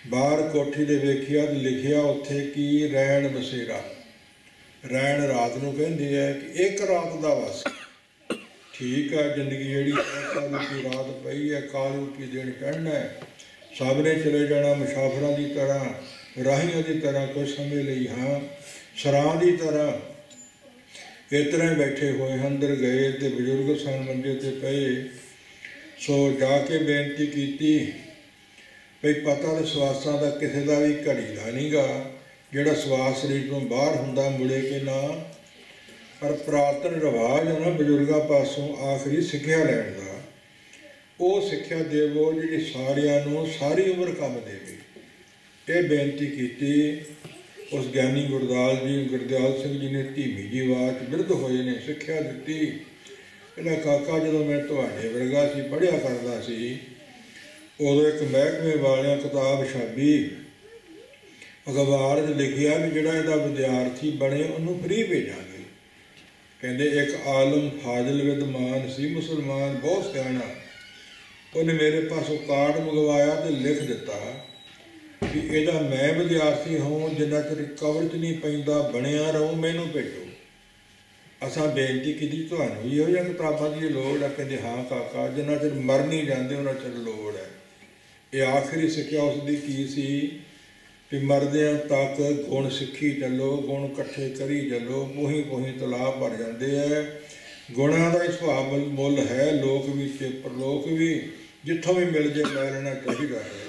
Speaker 1: बाहर कोठी दे वेखिया ते लिखिया उत्थे कि रैण बसेरा। रैण रात नूं कहंदे है कि एक रात दा वस। ठीक है, जिंदगी जिहड़ी रूपी रात पई है, काल रूपी दिन चढ़ना है। सब ने चले जाना मुसाफिरां की तरह, राहियों की तरह कुछ समय लई हाँ सरां की तरह इस तरह बैठे हुए अंदर गए तो बजुर्ग सन मंजे ते पए। सो जाके बेनती की भई पता तो सवासां का किसी का भी घड़ी का नहीं गा, जिहड़ा सवास शरीर तो बाहर हुंदा मुड़े के ना। पर पुरातन रिवाज है ना बजुर्गों पासों आखिरी सिक्ख्या लैण दा, वो सिक्ख्या देवो जिहड़ी सारियां नूं सारी उम्र काम देवे। ये बेनती की। उस ज्ञानी गुरदयाल सिंह जी ने धीमी जी आवाज़ बिरध होए ने सिक्ख्या दी। कहना काका जो मैं तुहाडे वर्गा सी पढ़िया करदा सी उदों एक महकमे वालियां किताब छापी, अखबार च लिखिया भी जिहड़ा इहदा विद्यार्थी बने उन्होंने फ्री भेजांगे। कहते एक आलम फाजिल विद्वान सी मुसलमान बहुत सियाणा, उन्हें मेरे पासों कार्ड मंगवाया तो लिख दिता कि इहदा मैं विद्यार्थी हूँ, जिन्ना चिर कवर च नहीं पैंदा बनया रहूँ मैनू भेजो। असां बेनती की तुहानूं भी इहो जिहियां किताबां की लोड़ है। कहते हाँ काका, जिन्ना चिर मर नहीं जाते उन्ना चिर लोड़ है। ये आखिरी सिक्ख्या उसकी की सी कि मरदियां तक गुण सिੱਖੀ चलो, गुण इकट्ठे करी चलो, पोही पोही तलाब भर जाते हैं। गुणों का सुभाव मुल है लोक भी ते परलोक भी, जिथों भी मिल जाए लै लेना चाहिए है।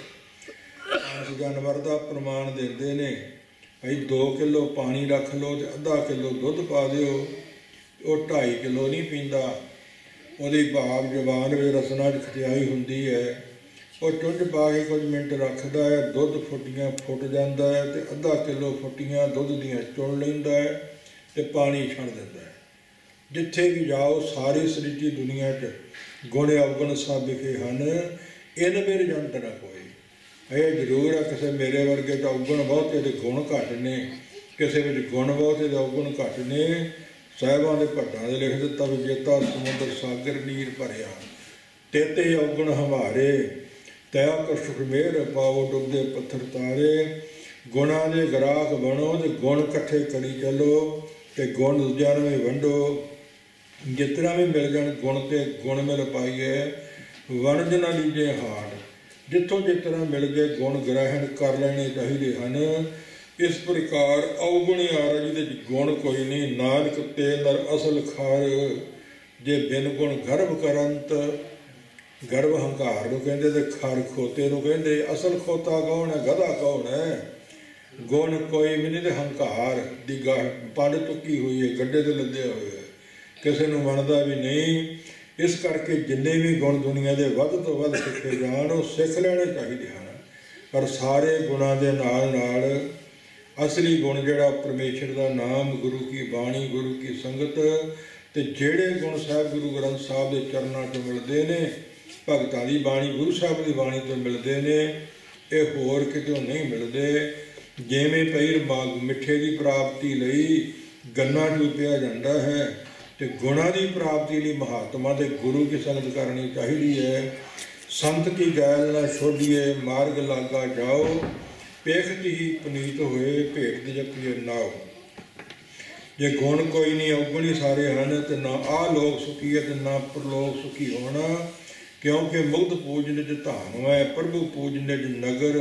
Speaker 1: मानस जानवर का प्रमाण देंदे ने भाई 2 किलो पानी रख लो तो अद्धा किलो दुध पा दिओ, वो 2.5 किलो नहीं पींदा। ਉਹਦੀ भाव जबान में रसना खटियाई होंदी है। वो चुंझ पा के कुछ मिनट रखता है, दुध फुटियां फुट जाता है तो अद्धा किलो फुटियां दुध दियां चुन लेंदा है तो पानी छड़ देता है। जिथे भी जाओ सारी सरीची दुनिया च गुण अवगुण सब विखे हैं, इन मेरे जंत ना कोई। ये जरूर है किसी मेरे वर्गे तो अवगुण बहुते तो गुण घट ने, किसी में गुण बहुते तो अवगुण घट ने। साहिबां दे भट्टां दे लिख दिता भी जेता समुद्र सागर नीर भरिया, तेते अवगुण हमारे तया कुछ मेर पाओ डुबदे पत्थर तारे। गुणा दे ग्राहक बनो तो गुण इकट्ठे करी चलो तो गुण दूजियां नूं भी वंडो। जितना भी मिल जाए गुण ते गुण मिल पाइए, वणज ना लीजे हाड़। जितों जितना मिल गए गुण ग्रहण कर लेने चाहिए हैं। इस प्रकार अवगुण यार जिहदे गुण कोई नहीं, नानक ते नर असल खार। जे बिन गुण गर्भ करंत, गर्भ हंकार नूं कहंदे ते खर खोते नूं कहंदे। असल खोता कौन है, गधा कौन है? गुण कोई भी नहीं, तो हंकार दी पंड चुकी हुई है, गड्ढे ते लदे हुए है, किसी नूं मनदा भी नहीं। इस करके जिन्ने भी गुण दुनिया के वध तो वध सिखे जाण, वो सिख लेने चाहिए हैं। पर सारे गुणों के नाल नाल असली गुण जिहड़ा परमेश्वर का नाम, गुरु की बाणी, गुरु की संगत ते जिहड़े गुण साहब गुरु ग्रंथ साहब के चरणों चों मिलते हैं, भगतां दी बाणी गुरु साहब की बाणी तो मिलते हैं, ये होर कितों नहीं मिलते। जिवें पई मिठे की प्राप्ति लई गन्ना चूपिया जाता है, तो गुणों की प्राप्ति लिए महात्मा ते गुरु की संगत करनी चाहिए है। संत की गैल न छोड़िए, मार्ग लागा जाओ, पेखत ही पुनीत होए, भेट जपिए नाओ। जे गुण कोई नहीं, अवगुण ही सारे हैं, तो ना आ लोक सुखी है, तो ना परलोक सुखी होना। क्योंकि मुग्ध पूजन ज धाम है, प्रभु पूजन ज नगर।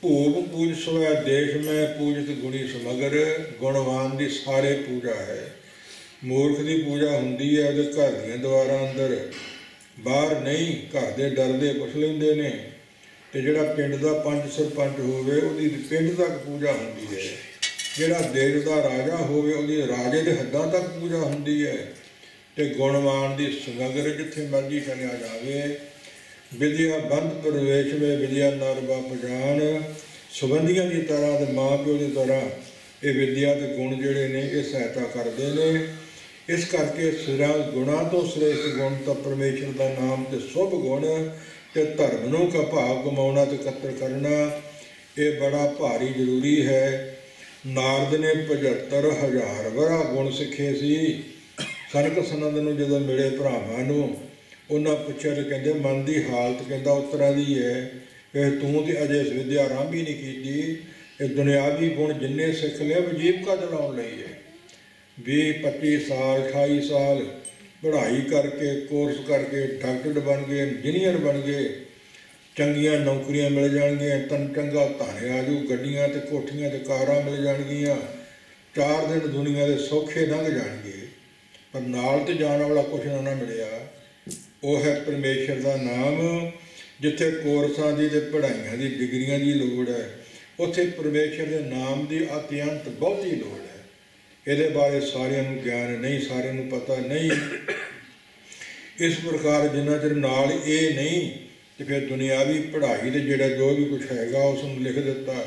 Speaker 1: भूप पूज स्वै देश में, पूजत गुणी समगर। गुणवान की सारे पूजा है, मूर्ख की पूजा होंदी है तो घर दियां दीवारां अंदर, बाहर नहीं। घर के डरदे पुछ लेंदे ने, ते जिहड़ा पिंड का पंच सरपंच होवे उहदी पिंड तक पूजा होंदी है, जिहड़ा देश का राजा होवे उहदी राजे दे हद्दां तक पूजा होंदी है। ते गुणवान की समगर जिथे मर्जी चलिया जावे। विद्या बंद प्रवेश में, विद्या नर बाप जान। संबंधियां की तरह ते माँ प्यो की तरह ये विद्या के गुण जिहड़े ने ये सहायता करते हैं। इस करके सिरा गुणा तो श्रेष्ठ गुण तो परमेश्वर का नाम ते शुभ गुण ते धर्म नूं का भाव कमाउणा ते कतर करना, ये बड़ा भारी जरूरी है। नारद ने 75,000 वरा गुण सिखे सी। सनक सनंद नूं जदों मिले भरावां नूं, उन्हां पुछिया ते कहंदे मन की हालत कहंदा उस तरह की है, फिर तूं तो अजे इस विद्या आरंभ ही नहीं की। ये दुनियावी गुण जिन्ने सिख लिया वजीवका चलाउण लई है। 20-25 साल 28 साल पढ़ाई करके कोर्स करके डॉक्टर बन गए, इंजीनियर बन गए, चंगियां नौकरियां मिल जाएंगियां, तन चंगा धन आजू, गड्डियां ते कोठियां ते कारां मिल जाएंगियां, 4 दिन दुनिया के सौखे लंघ जाएंगे, पर नाल ते जाने वाला कुछ ना मिलिया। वो है परमेश्वर का नाम। जिथे कोर्सां की ते पढ़ाइयां की डिग्रियां की लोड़ है, उत्थे परमेश्वर के नाम की अत्यंत बहुती लोड़ है। ये बारे सारिਆਂ ਨੂੰ ज्ञान नहीं, सारिਆਂ ਨੂੰ पता नहीं। इस प्रकार जिन्ना चਿਰ नाल ये नहीं तो फिर दुनियावी पढ़ाई के जोड़ा जो भी कुछ हैगा उसनूं लिख दिता,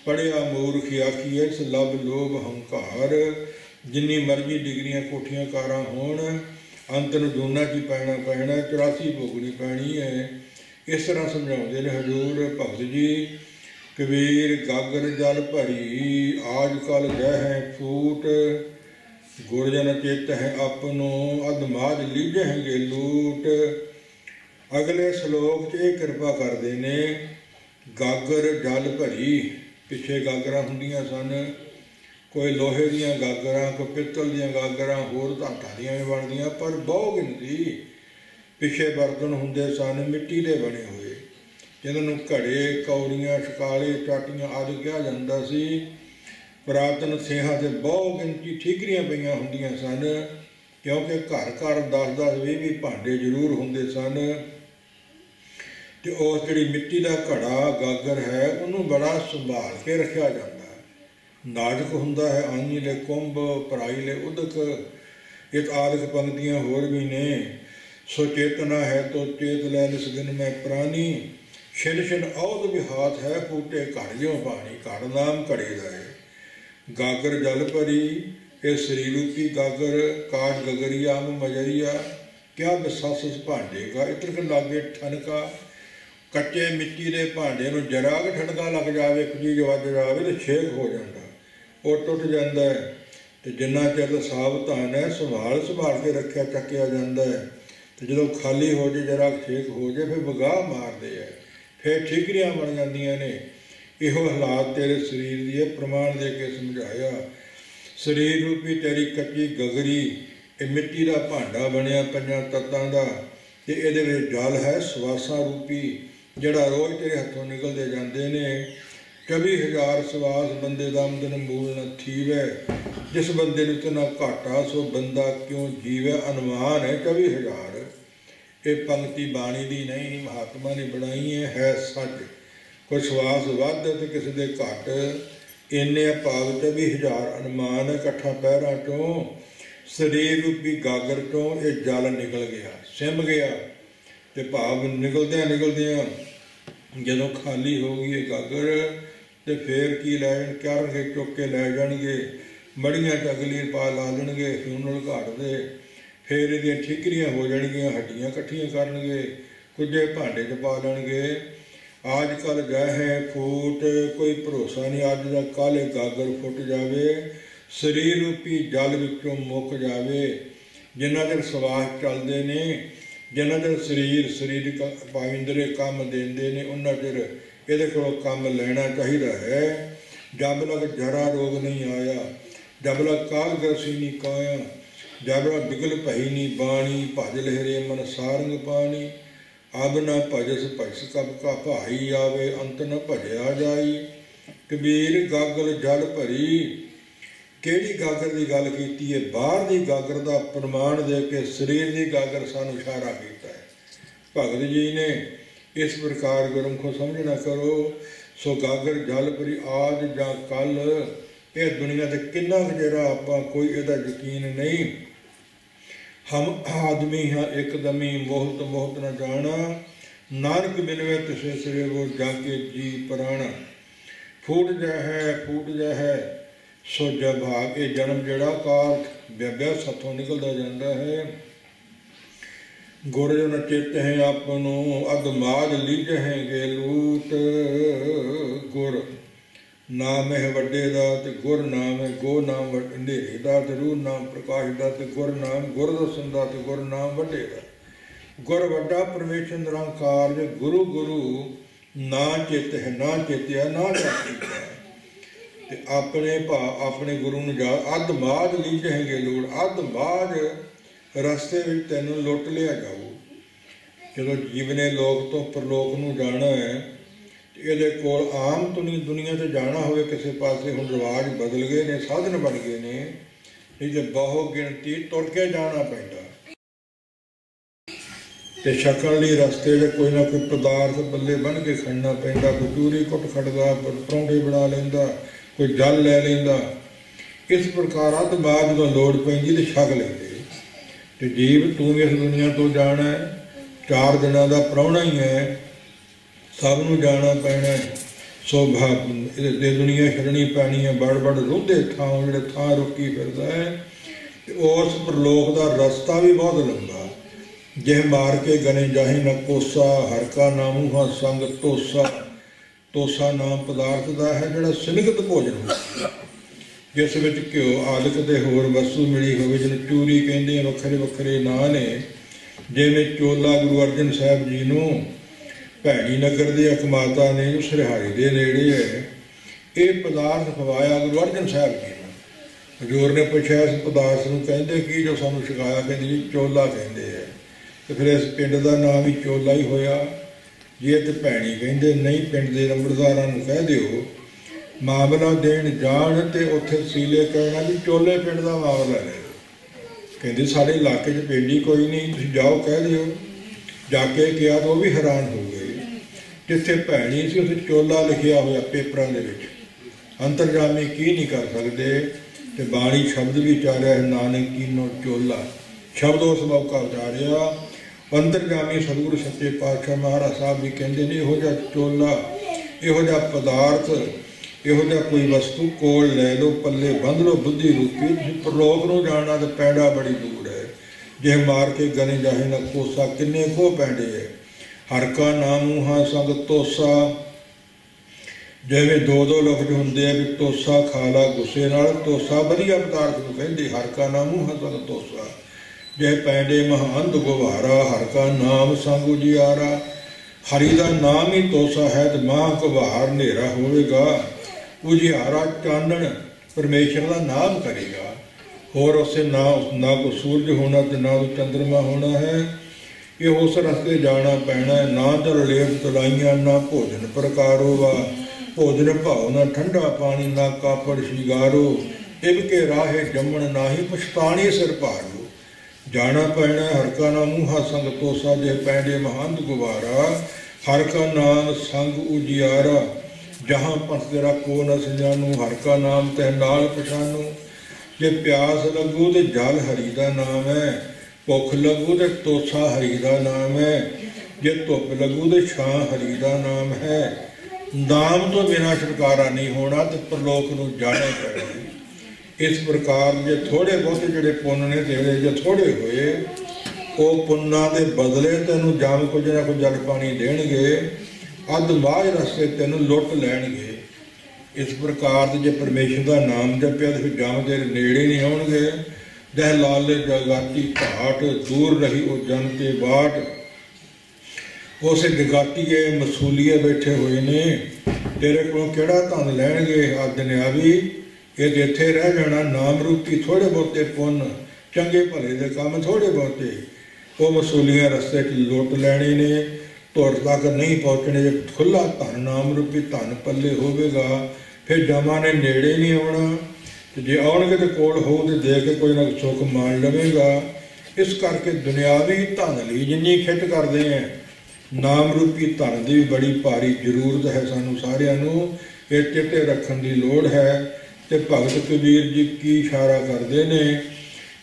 Speaker 1: पढ़िया मूर्ख आखिए इस लब लोभ हंकार। जिन्नी मर्जी डिग्रियां कोठियां कारां होण, अंत नूं जूना च पैना पैना, 84 भोगनी पैनी है। इस तरह समझाउंदे ने हजूर भगत जी। कबीर गागर जल भरी, आज कल गह है फूट। गुरजन चित है अपनो, अधमाज लीजहेंगे लूट। अगले श्लोक च ये कृपा करते ने, गागर जल भरी। पिछे गागरां हुंदियां सन, कोई लोहे दियां गागरां, कोई पित्तल दियां गागरां, होर धातां दियां भी बनदियां, पर बहु गिनती पिछे बर्तन हुंदे सन मिट्टी दे बने हुए, जिन्हां नूं घड़े, कौड़ियां, शकाले, टाटियां आदि कहा जाता सी। पुरातन सेहां ते बहु गिनती ठीकरियां पईयां हुंदियां सन, क्योंकि घर घर 10-10 20 भांडे जरूर हुंदे सन। ते उस जिहड़ी मिट्टी का घड़ा गागर है उन्होंने बड़ा संभाल के रखा जाता है। नाजुक हुंदा है, आनी ले कुंभ, पराई ले उदक, इस आदਿਕ पंक्तियां होर भी ने। सो चेतना है तो चेत लै निस दिन में प्राणी। छिन छिन औध भी हाथ है, फूटे घड़ ज्यों पानी। घड़ नाम घड़े का है। गागर जल भरी, ये शरीर रूपी गागर। काश गगरिया में मजरिया, क्या विसास भांडे का। इत्र के लागे ठनका, कच्चे मिट्टी के भांडे में जरा के ठनका लग जाए, एक चीज़ वज जाए तो छेक हो जाता, वो टुट जाता है। तो जिन्ना चिर सावधान है, संभाल संभाल के रखा चक्या जाता है। तो जो खाली हो जाए, जरा छेक हो जाए, फिर वगाह मारते हैं, फिर ठीकरियां बन जांदियां ने। इहो हालात तेरे शरीर की प्रमाण दे के समझाया। शरीर रूपी तेरी कच्ची गगरी, ये मिट्टी का भांडा बनया 5 तत्तां दा, ते इहदे विच जल है सवासां रूपी, जिहड़ा रोज़ तेरे हत्थों निकलते जाते ने। 24,000 सवास बंदे दा आमदन मूल न थीवै। जिस बंदे नूं ते ना घाटा, सो बंदा क्यों जीवै। अनुमान है 24,000। ये पंक्ति बाणी दी नहीं, महात्मा ने बनाई है सच। कोई सवास वध तो किसी दे घट, इन्ने भाव 24,000 अनुमान। इकट्ठा पैरां चों शरीर रूपी गागर चों ये जल निकल गया, सिम गया। तो भाव निकलद्या निकलद्या ਜਦੋਂ ਖਾਲੀ ਹੋ ਗਈ ਇਹ ਗਾਗਰ ਤੇ ਫੇਰ ਕੀ ਲੈ ਜਾਣ, ਕਰਨਗੇ ਚੁੱਕ ਕੇ ਲੈ ਜਾਣਗੇ, ਮੜੀਆਂ 'ਚ ਅਗਲੀ ਪਾ ਲਾ ਲੈਣਗੇ ਫਿਊਨਲ ਘਾਟ ਦੇ, ਫੇਰ ਇਹਦੀਆਂ ਠੀਕਰੀਆਂ ਹੋ ਜਾਣਗੀਆਂ, ਹੱਡੀਆਂ ਇਕੱਠੀਆਂ ਕਰਨਗੇ, ਕੁੱਜੇ ਭਾਂਡੇ 'ਚ ਪਾ ਲੈਣਗੇ। ਅੱਜ ਕੱਲ੍ਹ ਗਹਿ ਫੂਟ ਕੋਈ ਭਰੋਸਾ ਨਹੀਂ, ਅੱਜ ਦਾ ਕੱਲ੍ਹ ਇਹ ਗਾਗਰ ਫੁੱਟ ਜਾਵੇ, ਸਰੀਰ ਰੂਪੀ ਜਲ ਵਿੱਚੋਂ ਮੁੱਕ ਜਾਵੇ। ਜਿੰਨਾ ਚਿਰ ਸਵਾਸ ਚੱਲਦੇ ਨੇ, ਜਿੰਨਾ ਚਿਰ ਸਰੀਰਕ ਪਾਵਿੰਦਰੇ ਕੰਮ ਦਿੰਦੇ ਨੇ, ਉਹਨਾਂ ਚਿਰ ਇਹਦੇ ਕੋਲੋਂ ਕੰਮ ਲੈਣਾ ਚਾਹੀਦਾ ਹੈ। ਜਬ ਲਗ ਜਰਾ ਰੋਗ ਨਹੀਂ ਆਇਆ, ਜਬ ਲਗ ਕਾਲ ਗਰਸੀ ਨਹੀਂ ਕਾਇਆ, ਜਬ ਲਗ ਬਿਗਲ ਭਈ ਨਹੀਂ ਬਾਣੀ, ਭਜ ਲਹਿਰੇ ਮਨ ਸਾਰੰਗ ਪਾਣੀ। ਅਬ ਨਾ ਭਜਸ ਭਜਸ ਕਬ ਕਾ ਭਾਈ ਆਵੇ, ਅੰਤ ਨ ਭਜਿਆ ਜਾਈ। ਕਬੀਰ ਗਾਗਰ ਜਲ ਭਰੀ, ਕਿਹੜੀ ਗਾਗਰ ਦੀ ਗੱਲ ਕੀਤੀ ਹੈ? ਬਾਹਰ ਦੀ ਗਾਗਰ ਦਾ ਪ੍ਰਮਾਣ ਦੇ ਕੇ ਸਰੀਰ ਦੀ ਗਾਗਰ ਸਾਨੂੰ ਇਸ਼ਾਰਾ ਕੀਤਾ ਹੈ। ਭਗਤ ਜੀ ਨੇ ਇਸ ਪ੍ਰਕਾਰ ਗੁਰਮੁਖੋ ਸਮਝਣਾ ਕਰੋ। ਸੋ ਗਾਗਰ ਜਲ ਭਰੀ ਆਜ ਜਾਂ ਕੱਲ, ਇਹ ਦੁਨੀਆ ਤੇ ਕਿੰਨਾ ਕੁ ਜਿਹੜਾ ਆਪਾਂ ਕੋਈ ਇਹਦਾ ਯਕੀਨ ਨਹੀਂ। ਹਮ ਆਦਮੀ ਹਾਂ ਇੱਕਦਮੀ, ਮੋਹਤ ਮੋਹਤ ਨ ਜਾਣਾ, ਨਾਨਕ ਬਿਨਵੇ ਤਿਸੇ ਸਿਰੇ ਵੋ ਜਾਕੇ ਜੀ ਪ੍ਰਾਣਾ। ਫੂਟ ਜਾ ਹੈ ਸੋ ਜਭਾਗ, ਇਹ ਜਨਮ ਜਿਹੜਾ ਕਾਰ ਵਿਆਹ ਸੱਥੋਂ ਨਿਕਲਦਾ ਜਾਂਦਾ ਹੈ। ਗੁਰ ਜਨ ਚਿੱਤ ਹੈ ਆਪਨੋ, ਅਦਮਾਦ ਲੀਜਹਿਗੇ ਲੂਟ। ਗੁਰ ਨਾਮ ਹੈ ਵੱਡੇ ਦਾ ਤੇ ਗੁਰ ਨਾਮ ਹੈ, ਗੋ ਨਾਮ ਹਨੇਰੇ ਦਾ ਤੇ ਰੂਹ ਨਾਮ ਪ੍ਰਕਾਸ਼ ਦਾ, ਤੇ ਗੁਰ ਨਾਮ ਗੁਰ ਦਸਨ ਦਾ ਤੇ ਗੁਰ ਨਾਮ ਵੱਡੇ ਦਾ। ਗੁਰ ਵੱਡਾ ਪਰਮੇਸ਼ਰ ਨਿਰੰਕਾਰ, ਜੇ ਗੁਰੂ ਗੁਰੂ ਨਾ ਚਿੱਤ ਹੈ, ਨਾ ਚੇਤਿਆ ਨਾ ਜਾਪੀਆ। ਤੇ ਆਪਣੇ ਗੁਰੂ ਨੂੰ ਜਾ, ਅੱਧ ਮਾਝ ਲੀਜਹਿਗੇ ਲੋੜ, ਅੱਧ ਮਾਝ ਰਸਤੇ ਵਿੱਚ ਤੈਨੂੰ ਲੁੱਟ ਲਿਆ ਜਾਊ। ਜਦੋਂ ਜੀਵ ਨੇ ਲੋਕ ਤੋਂ ਪਰਲੋਕ ਨੂੰ ਜਾਣਾ ਹੈ, ਇਹਦੇ ਕੋਲ ਆਮ ਦੁਨੀਆ 'ਤੇ ਜਾਣਾ ਹੋਵੇ ਕਿਸੇ ਪਾਸੇ, ਹੁਣ ਰਿਵਾਜ ਬਦਲ ਗਏ ਨੇ, ਸਾਧਨ ਬਣ ਗਏ ਨੇ, ਨਹੀਂ ਤੇ ਬਹੁ ਗਿਣਤੀ ਤੁਰ ਕੇ ਜਾਣਾ ਪੈਂਦਾ। ਤੇ ਛਕਣ ਲਈ ਰਸਤੇ 'ਚ ਕੋਈ ਨਾ ਕੋਈ ਪਦਾਰਥ ਬੱਲੇ ਬੰਨ੍ਹ ਕੇ ਖੜਨਾ ਪੈਂਦਾ। ਕੋਈ ਚੂਰੀ ਕੁੱਟ ਖੜਦਾ, ਪਰੌਂਠੇ ਬਣਾ ਲੈਂਦਾ, ਕੋਈ ਜਲ ਲੈ ਲੈਂਦਾ। ਇਸ ਪ੍ਰਕਾਰ ਅੱਧ ਬਾਅਦ ਜਦੋਂ ਲੋੜ ਪੈਂਦੀ ਤੇ ਛਕ ਲੈਂਦੇ। ਤੇ ਜੀਵ ਤੂੰ ਇਸ ਦੁਨੀਆ ਤੋਂ ਜਾਣਾ, 4 ਦਿਨਾਂ ਦਾ ਪ੍ਰਾਹੁਣਾ ਹੀ ਹੈ, ਸਭ ਨੂੰ ਜਾਣਾ ਪੈਣਾ। ਸੋ ਇਹ ਦੁਨੀਆ ਛੱਡਣੀ ਪੈਣੀ ਹੈ। ਬੜ ਰੋਧੇ ਥਾਂ ਜਿਹੜੇ ਥਾਂ ਰੁਕੀ ਫਿਰਦਾ ਹੈ, ਤੇ ਉਸ ਪ੍ਰਲੋਕ ਦਾ ਰਸਤਾ ਵੀ ਬਹੁਤ ਲੰਬਾ। ਜਿਹ ਮਾਰ ਕੇ ਗਨੇ ਜਾਹੇ ਨ ਕੋਸਾ, ਹਰ ਕਾ ਨਾਮੂ ਹਾਂ ਸੰਗ ਤੋਸਾ। ਤੋਸਾ ਨਾਮ ਪਦਾਰਥ ਦਾ ਹੈ ਜਿਹੜਾ ਸਿਨਗਤ ਭੋਜਨ ਹੁੰਦਾ, ਜਿਸ ਵਿੱਚ ਘਿਓ ਆਦਿਕ ਤੇ ਹੋਰ ਵਸਤੂ ਮਿਲੀ ਹੋਵੇ, ਜਿਹਨੂੰ ਚੂਰੀ ਕਹਿੰਦੇ ਆ। ਵੱਖਰੇ ਵੱਖਰੇ ਨਾਂ ਨੇ, ਜਿਵੇਂ ਚੋਲਾ ਗੁਰੂ ਅਰਜਨ ਸਾਹਿਬ ਜੀ ਨੂੰ ਭੈਣੀ ਨਗਰ ਦੇ ਇੱਕ ਮਾਤਾ ਨੇ, ਉਸ ਰਿਹਾੜੀ ਦੇ ਨੇੜੇ ਹੈ, ਇਹ ਪਦਾਰਥ ਖਵਾਇਆ ਗੁਰੂ ਅਰਜਨ ਸਾਹਿਬ ਜੀ ਨੂੰ। ਹਜ਼ੂਰ ਨੇ ਪੁੱਛਿਆ ਇਸ ਪਦਾਰਥ ਨੂੰ ਕਹਿੰਦੇ ਕੀ ਜੋ ਸਾਨੂੰ ਛਕਾਇਆ? ਕਹਿੰਦੇ ਜੀ ਚੋਲਾ ਕਹਿੰਦੇ ਹੈ। ਤੇ ਫਿਰ ਇਸ ਪਿੰਡ ਦਾ ਨਾਮ ਵੀ ਚੋਲਾ ਹੀ ਹੋਇਆ। ਜੇ ਤੇ ਭੈਣੀ ਕਹਿੰਦੇ ਨਹੀਂ, ਪਿੰਡ ਦੇ ਨੰਬਰਦਾਰਾਂ ਨੂੰ ਕਹਿ ਦਿਓ ਮਾਮਲਾ ਦੇਣ ਜਾਣ, ਤੇ ਉੱਥੇ ਸੀਲੇ ਕਹਿਣਾ ਵੀ ਚੋਲੇ ਪਿੰਡ ਦਾ ਮਾਮਲਾ ਲੈ। ਕਹਿੰਦੇ ਸਾਡੇ ਇਲਾਕੇ 'ਚ ਪਿੰਡ ਹੀ ਕੋਈ ਨਹੀਂ, ਤੁਸੀਂ ਜਾਓ ਕਹਿ ਦਿਓ। ਜਾ ਕੇ ਕਿਹਾ ਤਾਂ ਉਹ ਵੀ ਹੈਰਾਨ ਹੋ ਗਏ। ਜਿੱਥੇ ਭੈਣੀ ਸੀ ਉੱਥੇ ਚੋਲਾ ਲਿਖਿਆ ਹੋਇਆ ਪੇਪਰਾਂ ਦੇ ਵਿੱਚ। ਅੰਤਰਜਾਮੀ ਕੀ ਨਹੀਂ ਕਰ ਸਕਦੇ। ਤੇ ਬਾਣੀ ਸ਼ਬਦ ਵੀ ਉਚਾਰਿਆ ਹੈ, ਨਾਨਕ ਕੀਨੋ ਚੋਲਾ ਸ਼ਬਦ ਉਸ ਮੌਕਾ ਉਚਾਰਿਆ। ਅੰਤਰਜਾਮੀ ਸਤਿਗੁਰੂ ਸੱਚੇ ਪਾਤਸ਼ਾਹ ਮਹਾਰਾਜ ਸਾਹਿਬ ਵੀ ਕਹਿੰਦੇ ਨੇ, ਇਹੋ ਜਿਹਾ ਚੋਲਾ, ਇਹੋ ਜਿਹਾ ਪਦਾਰਥ, ਇਹੋ ਜਿਹਾ ਕੋਈ ਵਸਤੂ ਕੋਲ ਲੈ ਲਓ, ਪੱਲੇ ਬੰਨ੍ਹ ਲਓ ਬੁੱਧੀ ਰੂਪੀ। ਤੁਸੀਂ ਪ੍ਰਲੋਕ ਨੂੰ ਜਾਣਾ ਤਾਂ ਪੈਂਡਾ ਬੜੀ ਦੂਰ ਹੈ। ਜੇ ਮਾਰ ਕੇ ਗਨੇ ਜਾਹੇ ਨਾ ਕੋਸਾ, ਕਿੰਨੇ ਕੋ ਪੈਂਡੇ ਹੈ। ਹਰ ਕਾ ਨਾਮੂ ਹਾਂ ਸੰਗ ਤੋਸਾ, ਜਿਵੇਂ 2-2 ਲਫ਼ਜ਼ ਹੁੰਦੇ ਆ ਵੀ ਤੋਸਾ ਖਾ ਲਾ ਗੁੱਸੇ ਨਾਲ। ਤੋਸਾ ਵਧੀਆ ਪਦਾਰਥ ਨੂੰ ਕਹਿੰਦੇ। ਹਰ ਕਾ ਨਾਮੂ ਹਾਂ ਸੰਗ ਤੋਸਾ, ਜੇ ਪੈਂਡੇ ਮਹਾਂਦ ਗੁਬਾਰਾ, ਹਰ ਕਾ ਨਾਮ ਸੰਗ ਉਜਿਆਰਾ। ਹਰੀ ਦਾ ਨਾਮ ਹੀ ਤੋਸਾ ਹੈ, ਤੇ ਮਾਂ ਗੁਬਾਰ ਹਨੇਰਾ ਹੋਵੇਗਾ, ਉਜਿਆਰਾ ਚਾਨਣ ਪਰਮੇਸ਼ਰ ਦਾ ਨਾਮ ਕਰੇਗਾ। ਹੋਰ ਉਸੇ ਨਾ ਕੋ ਸੂਰਜ ਹੋਣਾ ਤੇ ਨਾ ਚੰਦਰਮਾ ਹੋਣਾ ਹੈ। ਇਹ ਉਸ ਰਸਤੇ ਜਾਣਾ ਪੈਣਾ। ਨਾ ਜਲ ਲੇਪ ਤਲਾਈਆਂ, ਨਾ ਭੋਜਨ ਪ੍ਰਕਾਰੋ ਵਾ, ਭੋਜਨ ਭਾਉ ਨਾ ਠੰਡਾ ਪਾਣੀ, ਨਾ ਕਾਪੜ ਸ਼ਿਗਾਰੋ। ਇਬ ਕੇ ਰਾਹੇ ਜੰਮਣ ਨਾਹੀ, ਪਛਤਾਣੀ ਸਿਰ ਭਾਰੋ। ਜਾਣਾ ਪੈਣਾ ਹਰ ਕਾ ਨਾਮੂ ਹਾਂ ਸੰਗ ਤੋਸਾ, ਜੇ ਪੈਂਡੇ ਮਹੰਦ ਗੁਬਾਰਾ, ਹਰ ਕਾ ਨਾਮ ਸੰਗ ਉਜਿਆਰਾ। ਜਹਾਂ ਪੰਥ ਤੇਰਾ ਕੋ ਨ ਸਜਾਨੂ, ਹਰ ਕਾ ਨਾਮ ਤੈ ਨਾਲ ਪਛਾਨੂ। ਜੇ ਪਿਆਸ ਲੱਗੂ ਤੇ ਜਲ ਹਰੀ ਦਾ ਨਾਮ ਹੈ, ਭੁੱਖ ਲੱਗੂ ਤੇ ਤੋਸਾ ਹਰੀ ਦਾ ਨਾਮ ਹੈ। जे धुप लगू तो छां हरि का नाम है। नाम तो बिना छुटकारा नहीं होना, तो परलोक नूं जाना ही पैना है। इस प्रकार जे थोड़े बहुते जिहड़े पुण्य ने तेरे जे थोड़े होए, वो पुन्ना के बदले तेनों जम कुछ ना कुछ जल पानी देणगे, अध माझ रस्ते तेनों लुट लैणगे। इस प्रकार जे परमेश्वर का नाम जपिया तो फिर जम तेरे नेड़े नहीं आउणगे। जह लाले जगाती घाट, दूर रही वो जन के बाट। उस जगातीए मसूलीए बैठे हुए ने, तेरे को केड़ा धन लैणगे। आ दुनियावी ये तो इत्थे रह जाना, नाम रूपी थोड़े बहुते पुण्य चंगे भले दे काम थोड़े बहुते, वो मसूलियां रस्ते च लुट लैणे ने, धुर तक नहीं पहुँचने। जब खुला धन नाम रूपी धन पल्ले होवेगा, फिर जमा ने नेड़े नहीं आना। तो जे आउणगे तो कोल हो तो दे के कोई ना सुख मान लवेगा। इस करके दुनियावी धन लई जिन्नी खिट करते हैं, नाम रूपी धन की भी बड़ी भारी जरूरत है। सानू सारिਆਂ ਨੂੰ ਇਹ ਚੇਤੇ ਰੱਖਣ ਦੀ ਲੋੜ ਹੈ। ਤੇ भगत कबीर जी की इशारा करते हैं,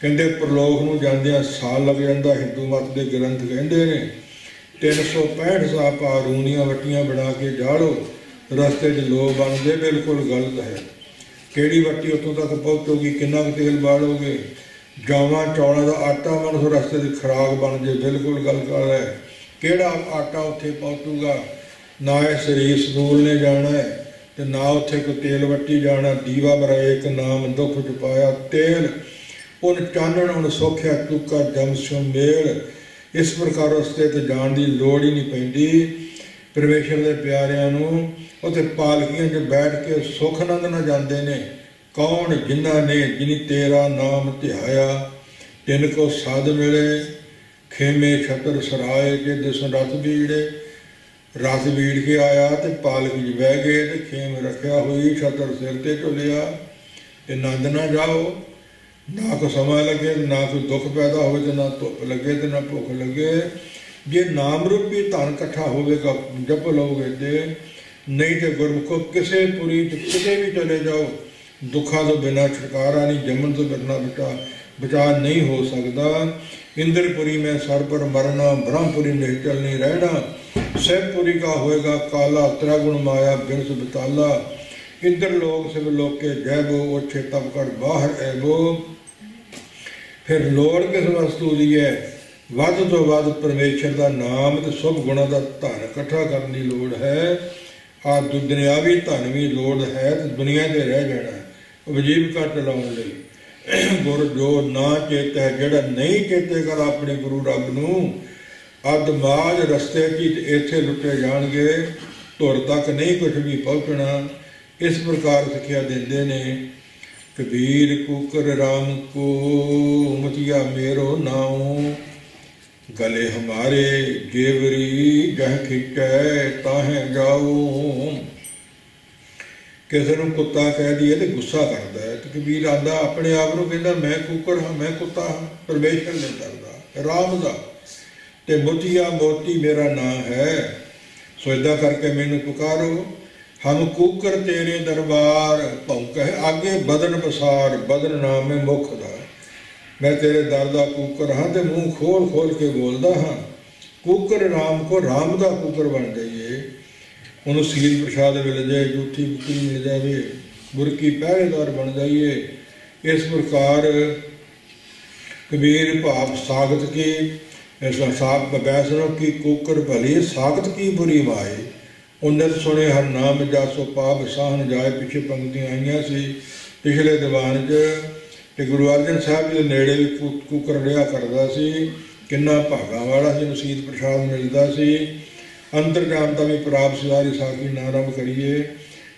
Speaker 1: कहते परलोक नूं जांदियां साल लग जाता। हिंदू मत के ग्रंथ कहते हैं 365 साल पा रूनियां वट्टियां बना के जाड़ो, रस्ते च लो बनते। बिल्कुल गलत है। किहड़ी वट्टी उत्तों तक पहुँचोगी, किन्ना कुछ तेल बालोगे। जावां चौलों का आटा मन तो रस्ते की खुराक बन जाए, बिल्कुल गलत गल है। किहड़ा आटा उत्थे पहुँचूगा। ना इस शरीर सदूल ने जाना है, तो ना उत्थे कोई तेल वट्टी जाना। दीवा बराए एक नाम दुख छुपाया तेल, उन चानण उन सौख्या चुका जम सो मेल। इस प्रकार रस्ते ते जाण की लोड़ ही नहीं पैंदी। परमेश्वर के प्यारिਆਂ ਨੂੰ उत्थे पालकियां 'च बैठ के सुख आनंद ना जाते ने। कौन जिन्हां ने जिनी तेरा नाम ध्याया, तिन को साध मिले। खेमे छतर सराए जे दिस रथ बीड़े। रस बीड़ के आया तो पालक च बह गए, तो खेम रखिया हुई छतर सिर ते झुलिया। ते नंद ना जाओ, ना कोई समा लगे, ना कोई दुख पैदा हो, तो ना धुप लगे, तो ना भुख लगे। जे नाम रूपी धन इकट्ठा होगा जप लोगे तो, नहीं तो गुरमुखो किसी पुरी किते भी चले जाओ, दुखा तो बिना छुटकारा नहीं, जमन तो बिना बचा नहीं हो सकता। इंद्रपुरी में सर पर मरना, ब्रह्मपुरी निश्चल नहीं रहना। सहपुरी का होएगा काला, त्रैगुण माया बिरस बिताला। इंद्र लोग शिव लोग के जैबो, ओछे तब कर बाहर ऐबो। फिर लोड़ किस वस्तु दी है, वध तो वध परमेश्वर का नाम ते शुभ गुणों का धन इकट्ठा करने की लोड़ है। आ दुनियावी धन भी लोड़ है, तो दुनिया से रह जाना वजीविका चलाने लई। गुर जो ना चेता है, जिहड़ा नहीं चेते कर अपने गुरु रब नूं, अध माज रस्ते की इत्थे लुटे जाणगे, धुर तक नहीं कुछ भी पहुँचना। इस प्रकार सिक्ख्या देंदे ने कबीर कुकर राम को, मतिया मेरो नाऊं। गले हमारे जेवरी जह खिंचै ताहें जाओ। किसी को कुत्ता कह दिए तो गुस्सा करता है, तो कबीर आंदा अपने आप को कहता मैं कुकर हाँ, मैं कुत्ता हाँ। परमेश्वर नहीं करता राम का। ते मोतिया मोती मेरा नाम है, सो इदा करके मैनू पुकारो। हम कुकर तेरे दरबार भौंक है आगे बदन बसार, बदन नाम है मुख दा। मैं तेरे दर का कुकर हाँ, तो मूँह खोल खोल के बोलता हाँ। कुकर राम को राम का कुकर बन जाइए। उन्होंने सील प्रसाद मिल जाए, जूठी बुकी मिल जाए, बुरकी पहरेदार बन जाइए। इस प्रकार कबीर भाव सागत की बैसनों की कुकर भली, सागत की बुरी माए। उन्नत सुने हर नाम जासो पाप सहन जाए। पिछे पंक्तियां आईयां सी पिछले दीवान च। गुरु अर्जन साहब जी नेड़े भी कुकर लिया करता सी, किन्ना भागा वाला सी, नसीहत प्रसाद मिलता सी। अंतरजामता भी प्राप्त सारी साखी नारंभ करिए।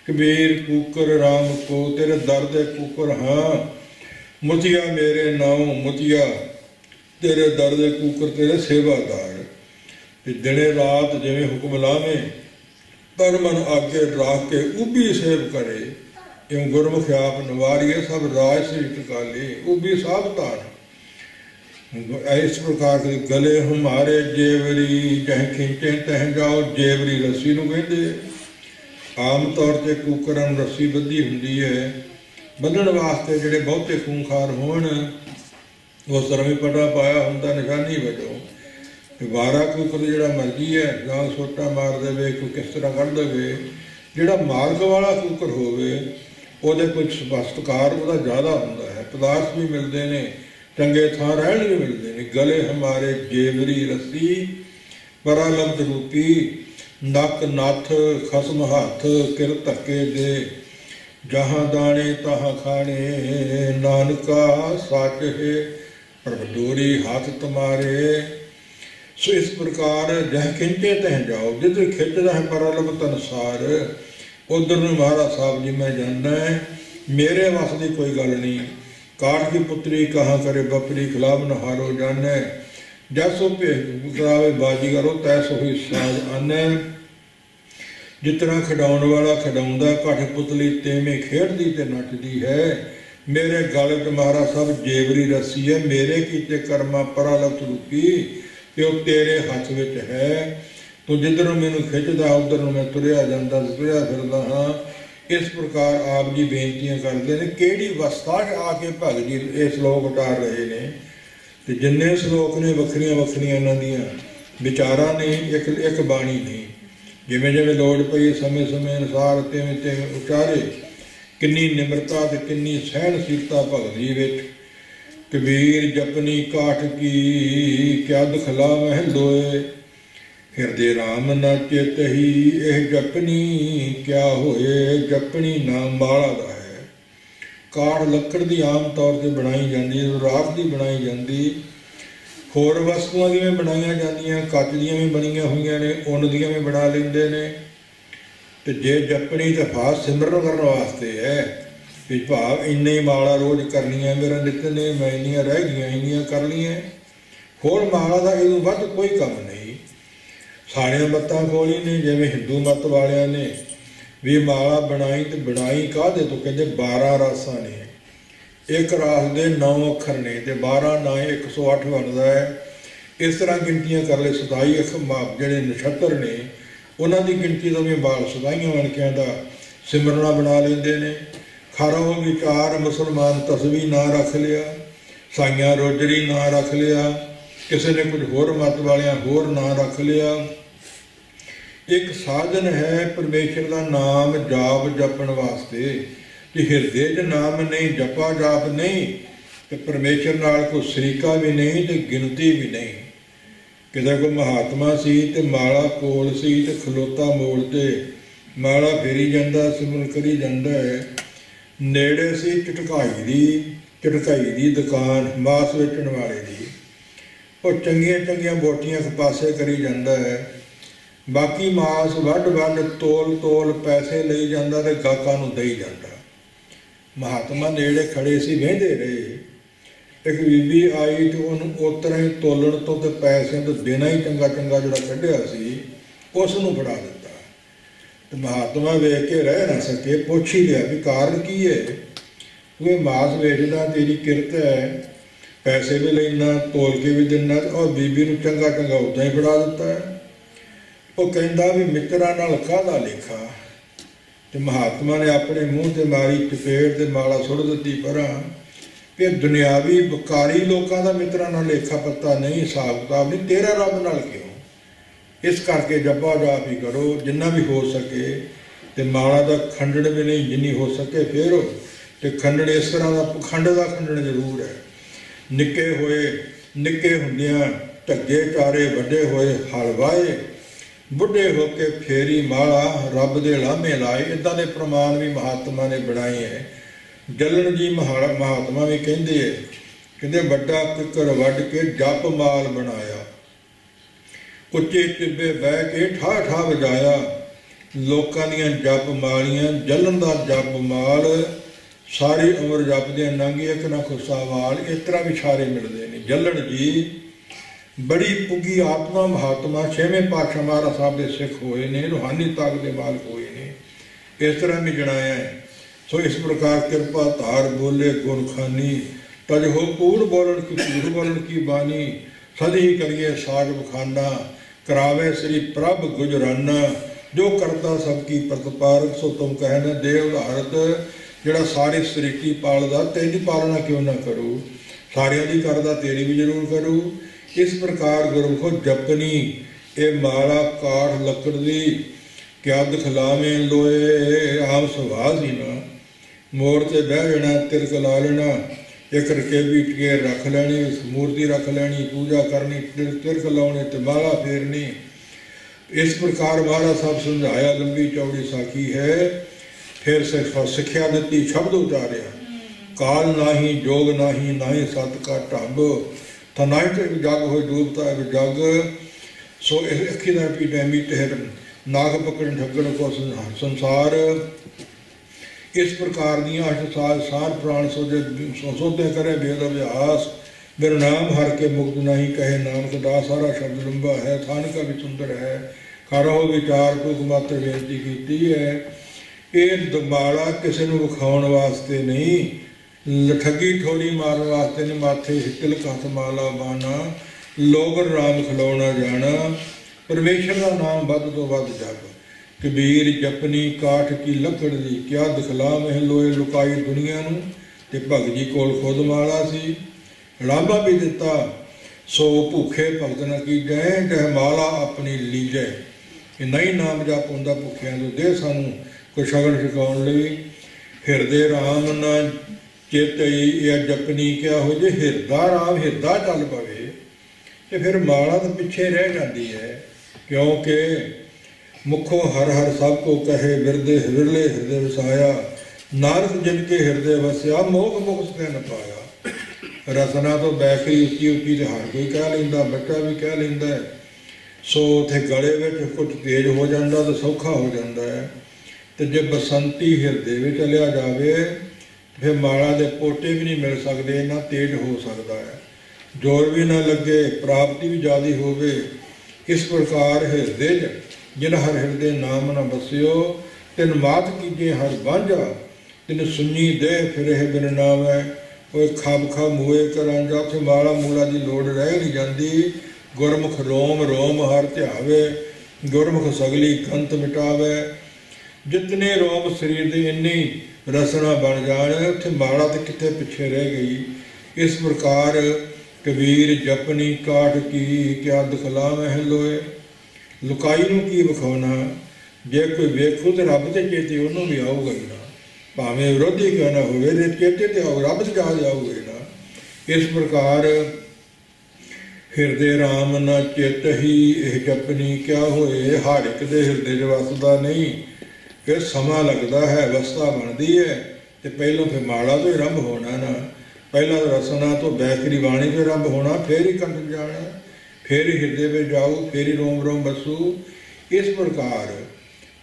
Speaker 1: कबीर कुकर राम को तेरे दर्द कुकर हाँ, मुतिया मेरे नाम मुतिया तेरे दर्द कुकर तेरे सेवादार। दिने रात जिमें हुक्म लावे, तर मन आगे राख के उबी सेव करे। एवं गुरमुख आप नवारिए सब राज से टकाले, उबी सावधान। इस प्रकार के गले हमारे जेवरी जह खिंचे तह जाओ। जेवरी रस्सी नूं कहते। आम तौर पर कुकरन रस्सी बधी हुंदी है बंधण वास्ते, जिहड़े बहुते खूंखार होण उस तरह भी पटा पाया हुंदा निशानी वजों। ਵਾਰਾ ਕੂਕਰ ਜਿਹੜਾ ਮਰਜ਼ੀ ਹੈ ਗਾਂ ਸੋਟਾ ਮਾਰ ਦੇਵੇ, ਕੋਈ ਕਿਸ ਤਰ੍ਹਾਂ ਕੱਢ ਦੇਵੇ। ਜਿਹੜਾ ਮਾਰਗ ਵਾਲਾ ਕੂਕਰ ਹੋਵੇ ਉਹਦੇ ਕੁਝ ਸਤਿਕਾਰ ਉਹਦਾ ਜ਼ਿਆਦਾ ਹੁੰਦਾ ਹੈ। ਪਦਾਰਥ ਵੀ ਮਿਲਦੇ ਨੇ, ਚੰਗੇ ਥਾਂ ਰਹਿਣ ਵੀ ਮਿਲਦੇ ਨੇ। ਗਲੇ ਹਮਾਰੇ ਜੇਵਰੀ ਰੱਸੀ ਪਰਾਲਬਧ ਰੂਪੀ, ਨੱਕ ਨੱਥ ਖਸਮ ਹੱਥ ਕਿਰ ਧੱਕੇ ਦੇ, ਜਹਾਂ ਦਾਣੇ ਤਹਾਂ ਖਾਣੇ ਨਾਨਕਾ ਸੱਚ ਹੈ ਪ੍ਰਭ ਡੋਰੀ ਹੱਥ ਤੁਮਾਰੇ। ਸੋ ਇਸ ਪ੍ਰਕਾਰ ਜਹ ਖਿੰਚੇ ਤਹ ਜਾਓ, ਜਿੱਧਰ ਖਿੱਚਦਾ ਹੈ ਪਰਾਲਬਧ ਅਨੁਸਾਰ ਉਧਰ ਨੂੰ ਮਹਾਰਾਜ ਸਾਹਿਬ ਜੀ ਮੈਂ ਜਾਣਾ ਹੈ। ਮੇਰੇ ਵੱਸ ਦੀ ਕੋਈ ਗੱਲ ਨਹੀਂ। ਕਾਠ ਕੀ ਪੁੱਤਰੀ ਕਹਾਂ ਕਰੇ ਬਪਰੀ ਖਿਲਾਬ ਨਹਾਰੋ ਜਾਣੈ, ਜੈਸੋ ਭੇਜ ਬਾਜੀਗਰੋ ਤੈਸੋ ਹੀ ਸਾਜ ਆਨੈ। ਜਿਸ ਤਰ੍ਹਾਂ ਖਿਡਾਉਣ ਵਾਲਾ ਖਿਡਾਉਂਦਾ, ਕਾਠ ਪੁਤਲੀ ਤੇਵੇਂ ਖੇਡਦੀ ਤੇ ਨੱਚਦੀ ਹੈ। ਮੇਰੇ ਗਲ 'ਚ ਮਹਾਰਾਜ ਸਾਹਿਬ ਜੇਵਰੀ ਰੱਸੀ ਹੈ, ਮੇਰੇ ਕੀਤੇ ਕਰਮਾਂ ਪਰਾਲਬਧ ਰੂਪੀ, ਤੇ ਉਹ ਤੇਰੇ ਹੱਥ ਵਿੱਚ ਹੈ। ਤੂੰ ਜਿੱਧਰੋਂ ਮੈਨੂੰ ਖਿੱਚਦਾ ਉੱਧਰ ਨੂੰ ਮੈਂ ਤੁਰਿਆ ਜਾਂਦਾ, ਤੁਰਿਆ ਫਿਰਦਾ ਹਾਂ। ਇਸ ਪ੍ਰਕਾਰ ਆਪ ਜੀ ਬੇਨਤੀਆਂ ਕਰਦੇ ਨੇ। ਕਿਹੜੀ ਅਵਸਥਾ 'ਚ ਆ ਕੇ ਭਗਤ ਜੀ ਇਹ ਸ਼ਲੋਕ ਉਤਾਰ ਰਹੇ ਨੇ, ਤੇ ਜਿੰਨੇ ਸ਼ਲੋਕ ਨੇ ਵੱਖਰੀਆਂ ਵੱਖਰੀਆਂ ਇਹਨਾਂ ਦੀਆਂ ਵਿਚਾਰਾਂ ਨੇ, ਇੱਕ ਬਾਣੀ ਨਹੀਂ। ਜਿਵੇਂ ਜਿਵੇਂ ਲੋੜ ਪਈ ਸਮੇਂ ਸਮੇਂ ਅਨੁਸਾਰ ਤਿਵੇਂ ਤਿਵੇਂ ਉਚਾਰੇ। ਕਿੰਨੀ ਨਿਮਰਤਾ ਤੇ ਕਿੰਨੀ ਸਹਿਣਸ਼ੀਲਤਾ ਭਗਤ ਜੀ ਵਿੱਚ। ਕਬੀਰ ਜਪਨੀ ਕਾਠ ਕੀ ਕਿਆ ਦੁਖਲਾ ਮਹਿ ਲੋਏ, ਹਿਰਦੇ ਰਾਮ ਨਾ ਚੇਤਹੀ ਇਹ ਜਪਨੀ ਕਿਆ ਹੋਏ। ਜਪਣੀ ਨਾਮ ਮਾਲਾ ਦਾ ਹੈ। ਕਾਠ ਲੱਕੜ ਦੀ ਆਮ ਤੌਰ 'ਤੇ ਬਣਾਈ ਜਾਂਦੀ, ਰਾਖ ਦੀ ਬਣਾਈ ਜਾਂਦੀ। ਹੋਰ ਵਸਤੂਆਂ ਦੀਆਂ ਵੀ ਬਣਾਈਆਂ ਜਾਂਦੀਆਂ, ਕੱਚ ਦੀਆਂ ਵੀ ਬਣੀਆਂ ਹੋਈਆਂ ਨੇ, ਉੱਨ ਦੀਆਂ ਵੀ ਬਣਾ ਲੈਂਦੇ ਨੇ। ਤੇ ਜੇ ਜਪਣੀ ਤਾਂ ਖਾਸ ਸਿਮਰਨ ਕਰਨ ਵਾਸਤੇ ਹੈ ਵੀ ਭਾਵ ਇੰਨੇ ਹੀ ਮਾਲਾ ਰੋਜ਼ ਕਰਨੀਆਂ, ਮੇਰਾ ਨਿੱਤ ਨੇ ਮੈਂ ਇੰਨੀਆਂ ਰਹਿ ਗਈਆਂ, ਇੰਨੀਆਂ ਕਰ ਲਈਆਂ। ਹੋਰ ਮਾਲਾ ਦਾ ਇਹਨੂੰ ਵੱਧ ਕੋਈ ਕੰਮ ਨਹੀਂ। ਸਾਰੀਆਂ ਮੱਤਾਂ ਕੋਲ ਹੀ ਨੇ। ਜਿਵੇਂ ਹਿੰਦੂ ਮੱਤ ਵਾਲਿਆਂ ਨੇ ਵੀ ਮਾਲਾ ਬਣਾਈ, ਤੇ ਬਣਾਈ ਕਾਹਦੇ ਤੋਂ? ਕਹਿੰਦੇ 12 ਰਾਸਾਂ ਨੇ। ਇੱਕ ਰਾਸ ਦੇ 9 ਅੱਖਰ ਨੇ, ਤੇ 12 ਨਾ 108 ਬਣਦਾ ਹੈ। ਇਸ ਤਰ੍ਹਾਂ ਗਿਣਤੀਆਂ ਕਰ ਲਏ। 27 ਜਿਹੜੇ ਨਛੱਤਰ ਨੇ ਉਹਨਾਂ ਦੀ ਗਿਣਤੀ ਤੋਂ ਵੀ ਬਾਲ 27 ਵਣਕਿਆਂ ਦਾ ਸਿਮਰਨਾ ਬਣਾ ਲੈਂਦੇ ਨੇ। ਖਾਰੋਂ ਵਿਚਾਰ ਮੁਸਲਮਾਨ ਤਸਵੀ ਨਾਂ ਰੱਖ ਲਿਆ, ਸਾਈਆਂ ਰੋਜਰੀ ਨਾਂ ਰੱਖ ਲਿਆ, ਕਿਸੇ ਨੇ ਕੁਝ ਹੋਰ ਮੱਤ ਵਾਲਿਆਂ ਹੋਰ ਨਾਂ ਰੱਖ ਲਿਆ। ਇੱਕ ਸਾਧਨ ਹੈ ਪਰਮੇਸ਼ਰ ਦਾ ਨਾਮ ਜਾਪ ਜਪਣ ਵਾਸਤੇ। ਜੇ ਹਿਰਦੇ 'ਚ ਨਾਮ ਨਹੀਂ, ਜਪਾ ਜਾਪ ਨਹੀਂ, ਤੇ ਪਰਮੇਸ਼ਰ ਨਾਲ ਕੋਈ ਸਰੀਕਾ ਵੀ ਨਹੀਂ ਤੇ ਗਿਣਤੀ ਵੀ ਨਹੀਂ। ਕਿਤੇ ਕੋਈ ਮਹਾਤਮਾ ਸੀ ਤੇ ਮਾਲਾ ਕੋਲ ਸੀ ਤੇ ਖਲੋਤਾ ਮੋੜ ਤੇ ਮਾਲਾ ਫੇਰੀ ਜਾਂਦਾ, ਸਿਮਰਨ ਕਰੀ ਜਾਂਦਾ ਹੈ। ਨੇੜੇ ਸੀ ਝਟਕਾਈ ਦੀ ਦੁਕਾਨ ਮਾਸ ਵੇਚਣ ਵਾਲੇ ਦੀ। ਉਹ ਚੰਗੀਆਂ ਚੰਗੀਆਂ ਬੋਟੀਆਂ ਪਾਸੇ ਕਰੀ ਜਾਂਦਾ ਹੈ। ਬਾਕੀ ਮਾਸ ਵੱਢ ਤੋਲ ਪੈਸੇ ਲਈ ਜਾਂਦਾ ਤੇ ਗਾਹਕਾਂ ਨੂੰ ਦੇਈ ਜਾਂਦਾ। ਮਹਾਤਮਾ ਨੇੜੇ ਖੜੇ ਸੀ, ਵਹਿੰਦੇ ਰਹੇ। ਇੱਕ ਬੀਬੀ ਆਈ ਤੇ ਉਹਨੂੰ ਉਸ ਤਰ੍ਹਾਂ ਹੀ ਤੋਲਣ ਤੋਂ ਤੇ ਪੈਸਿਆਂ ਤੋਂ ਬਿਨਾਂ ਹੀ ਚੰਗਾ ਜਿਹੜਾ ਕੱਢਿਆ ਸੀ ਉਸ ਨੂੰ ਫੜਾ ਦਿੱਤਾ। ਤੇ ਮਹਾਤਮਾ ਵੇਖ ਕੇ ਰਹਿ ਨਾ ਸਕੇ, ਪੁੱਛ ਹੀ ਲਿਆ ਵੀ ਕਾਰਨ ਕੀ ਹੈ? ਉਹ ਮਾਸ ਵੇਚਦਾ, ਤੇਰੀ ਕਿਰਤ ਹੈ, ਪੈਸੇ ਵੀ ਲੈਣਾ, ਤੋਲ ਕੇ ਵੀ ਦਿੰਦਾ, ਔਰ ਬੀਬੀ ਨੂੰ ਚੰਗਾ ਉੱਦਾਂ ਹੀ ਫੜਾ ਦਿੱਤਾ ਹੈ। ਉਹ ਕਹਿੰਦਾ ਵੀ ਮਿੱਤਰਾਂ ਨਾਲ ਕਾਹਦਾ ਲੇਖਾ? ਤੇ ਮਹਾਤਮਾ ਨੇ ਆਪਣੇ ਮੂੰਹ ਤੇ ਮਾਰੀ ਚਪੇੜ ਤੇ ਮਾਲਾ ਸੁੱਟ ਦਿੱਤੀ ਪਰਾਂ। ਕਿ ਦੁਨਿਆਵੀ ਬਕਾਰੀ ਲੋਕਾਂ ਦਾ ਮਿੱਤਰਾਂ ਨਾਲ ਲੇਖਾ ਪੱਤਾ ਨਹੀਂ, ਹਿਸਾਬ ਕਿਤਾਬ ਨਹੀਂ, ਤੇਰਾ ਰੱਬ ਨਾਲ ਕਿਉਂ? ਇਸ ਕਰਕੇ ਜਪਾ ਜਾਪ ਹੀ ਕਰੋ ਜਿੰਨਾ ਵੀ ਹੋ ਸਕੇ। ਤੇ ਮਾਲਾ ਦਾ ਖੰਡਣ ਵੀ ਨਹੀਂ, ਜਿੰਨੀ ਹੋ ਸਕੇ ਫੇਰੋ। ਤੇ ਖੰਡਣ ਇਸ ਤਰ੍ਹਾਂ ਦਾ ਪਖੰਡ ਦਾ ਖੰਡਣ ਜ਼ਰੂਰ ਹੈ। ਨਿੱਕੇ ਹੁੰਦਿਆਂ ਢੱਗੇ ਚਾਰੇ ਵੱਡੇ ਹੋਏ ਹਲ ਵਾਏ, ਬੁੱਢੇ ਹੋ ਕੇ ਫੇਰੀ ਮਾਲਾ ਰੱਬ ਦੇ ਲਾਮੇ ਲਾਏ। ਇੱਦਾਂ ਦੇ ਪ੍ਰਮਾਣ ਵੀ ਮਹਾਤਮਾ ਨੇ ਬਣਾਏ ਹੈ। ਜਲਣ ਜੀ ਮਹਾਤਮਾ ਵੀ ਕਹਿੰਦੇ ਵੱਡਾ ਕਿੱਕਰ ਵੱਢ ਕੇ ਜਪ ਮਾਲ ਬਣਾਇਆ, ਉੱਚੇ ਟਿੱਬੇ ਬਹਿ ਕੇ ਠਾ ਵਜਾਇਆ। ਲੋਕਾਂ ਦੀਆਂ ਜਪ ਮਾਲੀਆਂ, ਜਲਣ ਦਾ ਜਪ ਮਾਲ, ਸਾਰੀ ਉਮਰ ਜਪਦੇ ਲੰਘੀ ਇੱਕ ਨਾ ਖੁੱਸਾ ਵਾਲ। ਇਸ ਤਰ੍ਹਾਂ ਵੀ ਸਾਰੇ ਮਿਲਦੇ ਨੇ। ਜਲਣ ਜੀ ਬੜੀ ਪੁੱਗੀ ਆਤਮਾ ਮਹਾਤਮਾ 6ਵੇਂ ਪਾਤਸ਼ਾਹ ਮਹਾਰਾਜ ਸਾਹਿਬ ਦੇ ਸਿੱਖ ਹੋਏ ਨੇ, ਰੂਹਾਨੀ ਤਾਕਤ ਦੇ ਮਾਲਕ ਹੋਏ ਨੇ। ਇਸ ਤਰ੍ਹਾਂ ਵੀ ਜਣਾਇਆ ਹੈ। ਸੋ ਇਸ ਪ੍ਰਕਾਰ ਕਿਰਪਾ ਧਾਰ ਬੋਲੇ ਗੁਣ ਖਾਨੀ, ਤਜ ਹੋ ਕੂੜ ਬੋਲਣ ਕੀ ਝੂਠ ਬੋਲਣ ਕੀ ਬਾਣੀ, ਸਦੀ ਕਰੀਏ ਸਾਜ ਬਖਾਨਾ, ਕਰਾਵੇ ਸ੍ਰੀ ਪ੍ਰਭ ਗੁਜਰਾਨਾ, ਜੋ ਕਰਤਾ ਸਭ ਕੀ ਪ੍ਰਤਪਾਰਕ। ਸੋ ਤੁਮ ਕਹਿਣਾ ਦੇਵ ਉਦਾਹਰਤ, ਜਿਹੜਾ ਸਾਰੀ ਸ੍ਰਿਸ਼ਟੀ ਪਾਲਦਾ, ਤੇਰੀ ਪਾਲਣਾ ਕਿਉਂ ਨਾ ਕਰੂ? ਸਾਰਿਆਂ ਦੀ ਕਰਦਾ, ਤੇਰੀ ਵੀ ਜ਼ਰੂਰ ਕਰੂ। इस प्रकार गुरमुखो जपनी ए माला काठ लकड़ दी क्या दिखलावे लोए आम सुभाष ही ना मोड़ ते बह जाना तिलक ला लेना एक रकेबी टेर रख लैनी मूर्ति रख लैनी पूजा करनी तिलक लाने ते माला फेरनी। इस प्रकार महाराज साहब समझाया लंबी चौड़ी साखी है। फिर सिक्ख्या दी शब्द उतारिया काल नाही जोग नाही नाही सत का ढब थनाई तो जग हो डूबता है जग सो अखी ना पी डैमी टहर नाग पकड़ ठगड़ को संसार। इस प्रकार दियाँ 8 साल सार प्राण सोधे करे वेद अभ्यास मेरा नाम हर के मुक्त नहीं कहे नानक दास। सारा शब्द लंबा है थान का भी सुंदर है खारो विचार टुक मात्र बेनती की है। ये दबाला किसी को विखाउण वास्ते नहीं ठगी ठोड़ी मारन वास्ते नहीं माथे तिलक हथ माला बाना लोग राम खिलौना जाना परमेश्वर का नाम वध तो वध जप। कबीर जपनी काठ की लकड़ दी क्या दिखला मह लोए लुकाई दुनिया नूं ते भगत जी कोल खुद माला सी लांबा भी दिता सो भूखे भगत न कीजै जह माला अपनी लीजै। नहीं नाम जप हुंदा भुखियां तो दे सानू कोई शगन छकाउण लई। हिरदे राम न चेतई या जपनी क्या हो जे हिरदा राम हिरदा चल पवे ते फिर माला तो पिछे रह जाती है क्योंकि मुखो हर हर सब को कहे विरदे विरले हृदय वसाया नारद जिनके हृदय वसया मोख मुख से न पाया। रसना तो बैखरी उच्ची उच्ची तो हर कोई कह लेंदा बच्चा भी कह लेंदा है सो उथे गले में कुछ तेज हो जाता तो सौखा हो जाता है। तो जब बसंती हृदय में चलिया जाए फिर माला के पोटे भी नहीं मिल सकते ना तेज हो सकता है जोर भी ना लगे प्राप्ति भी ज़्यादा होवे। इस प्रकार हृदय जिन हर हृदय नाम न बसियो तिन मात कीजे हर बांझा तिन सुनी दे फिर बिन नाम है वो खाब खा मुए करांजा उसे माला मूला की लोड़ रह नहीं जाती। गुरमुख रोम रोम हर ध्यावे गुरमुख सगली कंत मिटावे जितने रोम शरीर के इन्नी रसना बन जाने उत्थे माला तो कितने पिछे रह गई। इस प्रकार कबीर जपनी काठ की क्या दिखला मह लोए लुकाई नूं की विखाउना जे कोई वेखू तो रब से चेते उन्होंने भी आऊगा ही ना भावें विरोधी क्यों ना हो चेते तो आओ रब से जहाज आऊगा ही ना। इस प्रकार हिरदे राम न चित ही यह जपनी क्या होए हर एक दे हृदय च वसदा नहीं फिर समा लगता है अवस्था बनती है तो पहलों फिर माला तो ही आरंभ होना ना पहला तो रसना तो बैखरी वाणी तो आरंभ होना फिर ही कंठ जाना फिर ही हृदय में जाओ फिर ही रोम रोम बसू। इस प्रकार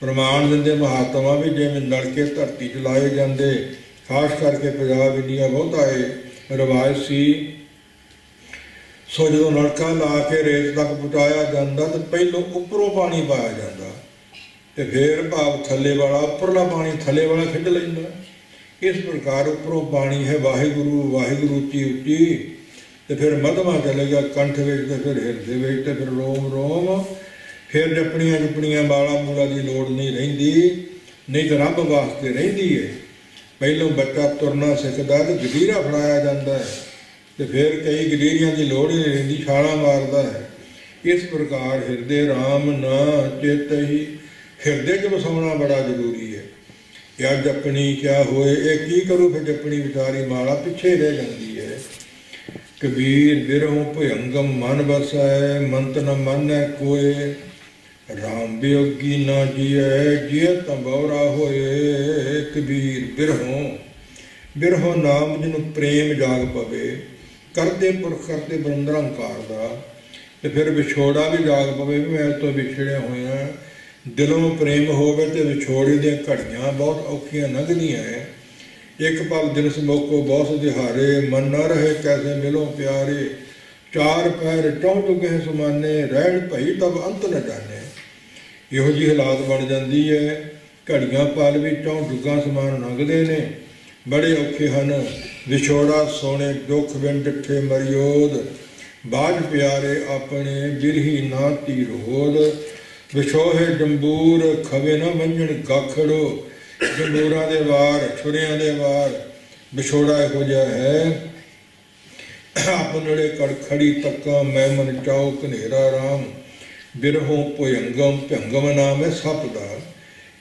Speaker 1: प्रमाण दिंदे महात्मा भी जिवें नलके धरती च लाए जाते खास करके पंजाब इंडिया बहुत आए रिवाज सी सो जो नलका ला के रेत तक पहुँचाया जाता तो पहलों उपरों पानी पाया जाता तो फिर भाव थले वाला उपरला पानी थले वाला खिंड लेंदा। इस प्रकार उपरों पानी है वाहिगुरु वाहिगुरु उच्ची उच्ची तो फिर मधमा चलेगा कंठ विच तो फिर हिरदे विच तो फिर रोम रोम फिर जपनियां जुपनियां माला मूला की लोड़ नहीं रहिंदी नहीं तो रब वास्ते रहिंदी है। पहलों बच्चा तुरना सिखदा तो गडीरा फड़ाया जाता है तो फिर कई गडीरियां की लोड़ ही नहीं रहिंदी छाला मारदा है। इस प्रकार हृदय राम न चित ही हृदय च वसाउणा बड़ा जरूरी है। या जपनी क्या होए ये की करूँ फिर जपनी विचारी माला पिछे रह जाती है। कबीर बिरहों भयंगम मन बसै मंत न मन है कोय राम वियोगी न जिय जिय तंबौरा होए। कबीर बिरहों बिरहों नाम जिन्हों प्रेम जाग पवे करते पुरख करते बंदरंकार का तो फिर विछोड़ा भी जाग पवे भी मैं तो विछड़िया होया दिलों प्रेम होवे तो विछोड़े दी घड़ियाँ बहुत औखियां लंघदियां है। एक पल दिन समोको बहुत दिहारे मन न रहे कैसे मिलो प्यारे चार पैर चौं चुके समाने रहन भई तब अंत न जाने। इहो जी हालात बन जाती है घड़ियां पल भी चौं जुगां समान लंघदे ने बड़े औखे हन। विछोड़ा सोने दुख बिन डिठे मरियोद बाज प्यारे अपने बिरही ना तीर होद। विछोहे जंबूर खवे न मंजन गाखड़ो जंबूरां दे वार छुरियां दे वार विछोड़ा इहो जिहा है ਆਪਨੜੇ ਕੜਖੜੀ ਤੱਕਾਂ ਮੈਂ ਮਨ ਚਾਉ ਕਨੇਰਾ ਰਾਮ ਬਿਰਹੋਂ ਭੁਯੰਗਮ ਭੰਗਮ ਨਾਮ ਹੈ ਸੱਪ ਦਾ।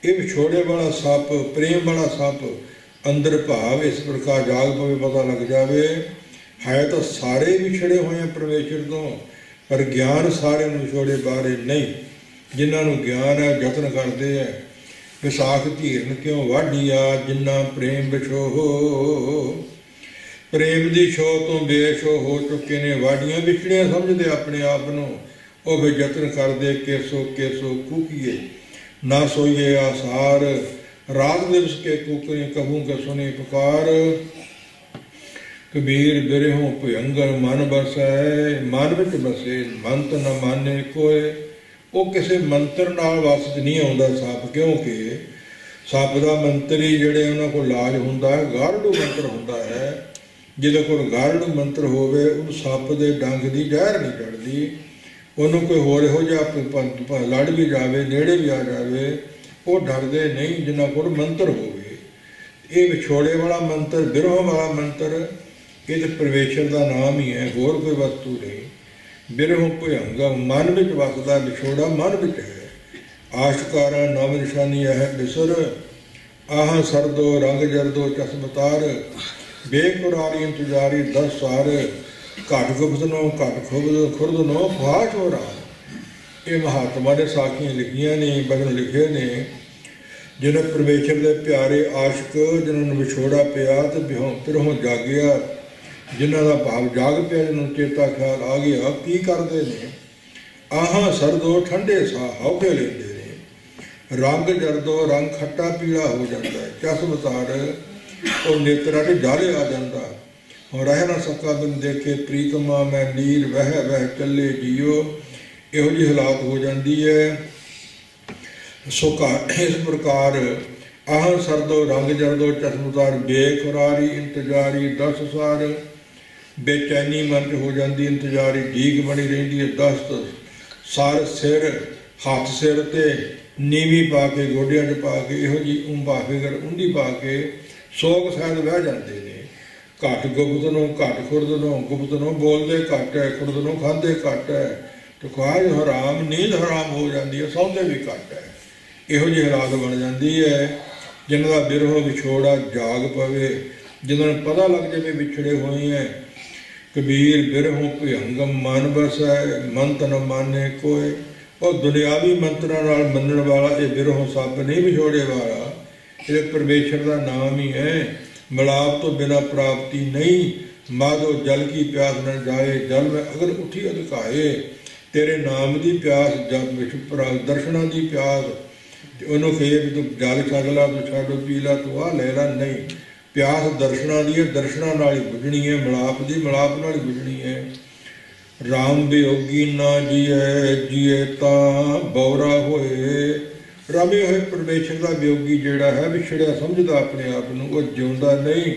Speaker 1: ਇਹ ਵਿਛੋੜੇ ਵਾਲਾ ਸੱਪ, ਪ੍ਰੇਮ ਵਾਲਾ ਸੱਪ ਅੰਦਰ ਭਾਵ ਇਸ ਪ੍ਰਕਾਰ ਜਾਗ ਪਵੇ, ਪਤਾ ਲੱਗ ਜਾਵੇ ਹੈ ਤਾਂ ਸਾਰੇ ਵਿਛੜੇ ਹੋਏ ਆ ਪਰਮੇਸ਼ਰ ਤੋਂ, ਪਰ ਗਿਆਨ ਸਾਰਿਆਂ ਨੂੰ ਵਿਛੋੜੇ ਬਾਰੇ ਨਹੀਂ। ਜਿਨ੍ਹਾਂ ਨੂੰ ਗਿਆਨ ਹੈ ਯਤਨ ਕਰਦੇ ਹੈ। ਵਿਸਾਖ ਧੀਰਨ ਕਿਉਂ ਵਾਢੀਆ ਜਿੰਨਾ ਪ੍ਰੇਮ ਵਿਛੋਹ, ਪ੍ਰੇਮ ਦੀ ਛੋਹ ਤੋਂ ਬੇਸ਼ੋ ਹੋ ਚੁੱਕੇ ਨੇ ਵਾਢੀਆਂ। ਵਿਛੜੀਆਂ ਸਮਝਦੇ ਆਪਣੇ ਆਪ ਨੂੰ, ਉਹ ਵੀ ਯਤਨ ਕਰਦੇ ਕੇਸੋ ਕੇਸੋ ਕੂਕੀਏ ਨਾ ਸੋਈਏ ਆਸਾਰ, ਰਾਤ ਦਿਵਸ ਕੇ ਕੂਕਰੇ ਕਹੂੰ ਕੇ ਸੁਨੇ ਪੁਕਾਰ। ਕਬੀਰ ਬਿਰਹੋਂ ਭੁਯੰਗਰ ਮਨ ਬਸੈ, ਮਨ ਵਿੱਚ ਬਸੇ ਮੰਤ ਨ ਮਾਨੇ ਕੋਏ। ਉਹ ਕਿਸੇ ਮੰਤਰ ਨਾਲ ਵਸ ਨਹੀਂ ਆਉਂਦਾ ਸੱਪ, ਕਿਉਂਕਿ ਸੱਪ ਦਾ ਮੰਤਰੀ ਜਿਹੜੇ ਉਹਨਾਂ ਕੋਲ ਲਾਜ ਹੁੰਦਾ ਹੈ ਗਾਰੜੂ ਮੰਤਰ ਹੁੰਦਾ ਹੈ। ਜਿਹਦੇ ਕੋਲ ਗਾਰੜੂ ਮੰਤਰ ਹੋਵੇ ਉਹਨੂੰ ਸੱਪ ਦੇ ਡੰਗ ਦੀ ਜ਼ਹਿਰ ਨਹੀਂ ਚੜ੍ਹਦੀ। ਉਹਨੂੰ ਕੋਈ ਹੋਰ ਇਹੋ ਜਿਹਾ ਲੜ ਵੀ ਜਾਵੇ, ਨੇੜੇ ਵੀ ਆ ਜਾਵੇ, ਉਹ ਡਰਦੇ ਨਹੀਂ ਜਿਨ੍ਹਾਂ ਕੋਲ ਮੰਤਰ ਹੋਵੇ। ਇਹ ਵਿਛੋੜੇ ਵਾਲਾ ਮੰਤਰ, ਬਿਰਹੋਂ ਵਾਲਾ ਮੰਤਰ, ਇਹ ਤਾਂ ਪਰਮੇਸ਼ਰ ਦਾ ਨਾਮ ਹੀ ਹੈ, ਹੋਰ ਕੋਈ ਵਸਤੂ ਨਹੀਂ। ਬਿਰਹੋਂ ਭੁਯੰਗਮ ਮਨ ਵਿੱਚ ਵਸਦਾ, ਵਿਛੋੜਾ ਮਨ ਵਿੱਚ ਹੈ। ਆਸ਼ਕਾਰਾ ਨਵ ਨਿਸ਼ਾਨੀ ਹੈ ਬਿਸਰ, ਆਹ ਸਰਦੋ ਰੰਗ ਜਰਦੋ ਚਸਮਤਾਰ। ਬੇਕੁਰਾਰੀ ਇੰਤਜ਼ਾਰੀ 10 ਸਾਰ, ਘਟ ਗੁਪਤਨੋਂ ਘਟ ਖੁਰਦਨੋਂ ਫਾਸ਼ ਹੋ ਰਹਾ। ਇਹ ਮਹਾਤਮਾ ਨੇ ਸਾਖੀਆਂ ਲਿਖੀਆਂ ਨੇ, ਭਜਨ ਲਿਖੇ ਨੇ, ਜਿਹਨੇ ਪਰਮੇਸ਼ਰ ਦੇ ਪਿਆਰੇ ਆਸ਼ਕ ਜਿਹਨਾਂ ਨੂੰ ਵਿਛੋੜਾ ਪਿਆ ਤੇ ਬਿਰਹੋਂ ਜਾਗਿਆ, ਜਿਨ੍ਹਾਂ ਦਾ ਭਾਵ ਜਾਗ ਪਿਆ, ਜਿਹਨੂੰ ਚੇਤਾ ਖਿਆਲ ਆ ਗਿਆ, ਕੀ ਕਰਦੇ ਨੇ? ਆਹਾਂ ਸਰਦੋ ਠੰਡੇ ਸਾਹ ਹੌਕੇ ਲੈਂਦੇ ਨੇ, ਰੰਗ ਜਰਦੋ ਰੰਗ ਖੱਟਾ ਪੀਲਾ ਹੋ ਜਾਂਦਾ ਹੈ, ਚਸਮਤਾਰ ਉਹ ਨੇਤਰਾਂ 'ਤੇ ਜਾਲੇ ਆ ਜਾਂਦਾ। ਹੁਣ ਰਹਿ ਨਾ ਸਕਾ ਬਿਨ ਦੇਖੇ ਪ੍ਰੀਤਮਾ ਮੈਂ ਨੀਰ ਵਹਿ ਵਹਿ ਚੱਲੇ ਜੀਓ। ਇਹੋ ਜਿਹੀ ਹਾਲਾਤ ਹੋ ਜਾਂਦੀ ਹੈ। ਸੋ ਇਸ ਪ੍ਰਕਾਰ ਆਹ ਸਰਦੋ ਰੰਗ ਜਰਦੋ ਚਸਮਤਾਰ, ਬੇਕਰਾਰੀ ਇੰਤਜ਼ਾਰੀ 10 ਸਾਰ। ਬੇਚੈਨੀ ਮਨ 'ਚ ਹੋ ਜਾਂਦੀ, ਇੰਤਜ਼ਾਰੀ ਢੀਕ ਬਣੀ ਰਹਿੰਦੀ ਹੈ। 10 ਸਾਰ ਸਿਰ, ਹੱਥ ਸਿਰ 'ਤੇ ਨੀਵੀਂ ਪਾ ਕੇ, ਗੋਡਿਆਂ 'ਚ ਪਾ ਕੇ, ਇਹੋ ਜਿਹੀ ਫਿਕਰ ਉਂਦੀ ਪਾ ਕੇ ਸੋਗ ਸ਼ਾਇਦ ਵਹਿ ਜਾਂਦੇ ਨੇ। ਘੱਟ ਗੁਪਤਨੋਂ ਘੱਟ ਖੁਰਦਨੋਂ, ਗੁਪਤਨੋਂ ਬੋਲਦੇ ਘੱਟ ਹੈ, ਖੁਰਦਨੋਂ ਖਾਂਦੇ ਘੱਟ ਹੈ, ਤੇ ਖੁਆਜ ਹਰਾਮ, ਨੀਂਦ ਹਰਾਮ ਹੋ ਜਾਂਦੀ ਹੈ, ਸੌਂਦੇ ਵੀ ਘੱਟ ਹੈ। ਇਹੋ ਜਿਹੀ ਹਾਲਾਤ ਬਣ ਜਾਂਦੀ ਹੈ। ਜਿਨ੍ਹਾਂ ਦਾ ਬਿਰਹੋਂ ਵਿਛੋੜਾ ਜਾਗ ਪਵੇ, ਜਿਨ੍ਹਾਂ ਨੂੰ ਪਤਾ ਲੱਗ ਜਾਵੇ ਵਿਛੜੇ ਹੋਏ ਹੈ। ਕਬੀਰ ਬਿਰਹੋਂ ਭੁਯੰਗਮ ਮਨ ਬਸੈ, ਮੰਤ ਨ ਮਾਨੇ ਕੋਏ। ਉਹ ਦੁਨਿਆਵੀ ਮੰਤਰਾਂ ਨਾਲ ਮੰਨਣ ਵਾਲਾ ਇਹ ਬਿਰਹੋਂ ਸੱਪ ਨਹੀਂ, ਵਿਛੋੜੇ ਵਾਲਾ। ਇਹ ਪਰਮੇਸ਼ਰ ਦਾ ਨਾਮ ਹੀ ਹੈ। ਮਿਲਾਪ ਤੋਂ ਬਿਨਾਂ ਪ੍ਰਾਪਤੀ ਨਹੀਂ। ਮਾਧੋ ਜਲ ਕੀ ਪਿਆਸ ਨ ਜਾਏ, ਜਲ ਮੈਂ ਅਗਰ ਉੱਠੀ ਅਧਕਾਏ। ਤੇਰੇ ਨਾਮ ਦੀ ਪਿਆਸ, ਜਦ ਵਿੱਚ ਦਰਸ਼ਨਾਂ ਦੀ ਪਿਆਸ। ਉਹਨੂੰ ਕਹੇ ਵੀ ਤੂੰ ਜਲ ਛੱਡ ਲਾ, ਤੂੰ ਛੱਡ ਪੀ ਲਾ, ਤੂੰ ਆਹ ਲੈ ਲਾ, ਨਹੀਂ। ਪਿਆਸ ਦਰਸ਼ਨਾਂ ਦੀ ਹੈ, ਦਰਸ਼ਨਾਂ ਨਾਲ ਹੀ ਬੁਝਣੀ ਹੈ। ਮਿਲਾਪ ਦੀ, ਮਿਲਾਪ ਨਾਲ ਹੀ ਬੁਝਣੀ ਹੈ। ਰਾਮ ਵਿਯੋਗੀ ਨਾ ਜੀਏ, ਜੀਏ ਤਾਂ ਬੌਰਾ ਹੋਏ। ਰਮੇ ਹੋਏ ਪਰਮੇਸ਼ਰ ਦਾ ਵਿਯੋਗੀ ਜਿਹੜਾ ਹੈ, ਵਿਛੜਿਆ ਸਮਝਦਾ ਆਪਣੇ ਆਪ ਨੂੰ, ਉਹ ਜਿਉਂਦਾ ਨਹੀਂ,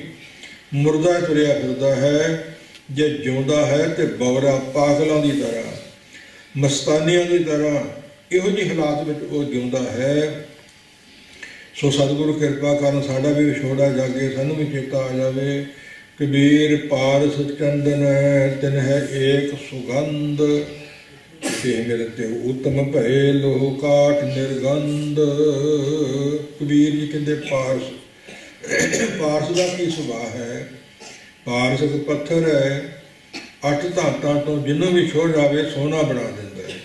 Speaker 1: ਮੁਰਦਾ ਤੁਰਿਆ ਫਿਰਦਾ ਹੈ। ਜੇ ਜਿਉਂਦਾ ਹੈ ਤੇ ਬੌਰਾ, ਪਾਗਲਾਂ ਦੀ ਤਰ੍ਹਾਂ, ਮਸਤਾਨੀਆਂ ਦੀ ਤਰ੍ਹਾਂ, ਇਹੋ ਜਿਹੇ ਹਾਲਾਤ ਵਿੱਚ ਉਹ ਜਿਉਂਦਾ ਹੈ। ਸੋ ਸਤਿਗੁਰੂ ਕਿਰਪਾ ਕਰਨ ਸਾਡਾ ਵੀ ਵਿਛੋੜਾ ਜਾਗੇ, ਸਾਨੂੰ ਵੀ ਚੇਤਾ ਆ ਜਾਵੇ। ਕਬੀਰ ਪਾਰਸ ਚੰਦਨ ਤਿਨ ਹੈ ਏਕ ਸੁਗੰਧ, ਤੇ ਮੇਰੇ ਤੇ ਉਤਮ ਭਏ ਲੋਹ ਕਾਠ ਨਿਰਗੰਧ। ਕਬੀਰ ਜੀ ਕਹਿੰਦੇ ਪਾਰਸ ਦਾ ਕੀ ਸੁਭਾਅ ਹੈ? ਪਾਰਸ ਇੱਕ ਪੱਥਰ ਹੈ, 8 ਧਾਤਾਂ ਤੋਂ ਜਿਹਨੂੰ ਵੀ ਛੋਹ ਜਾਵੇ ਸੋਨਾ ਬਣਾ ਦਿੰਦਾ ਹੈ।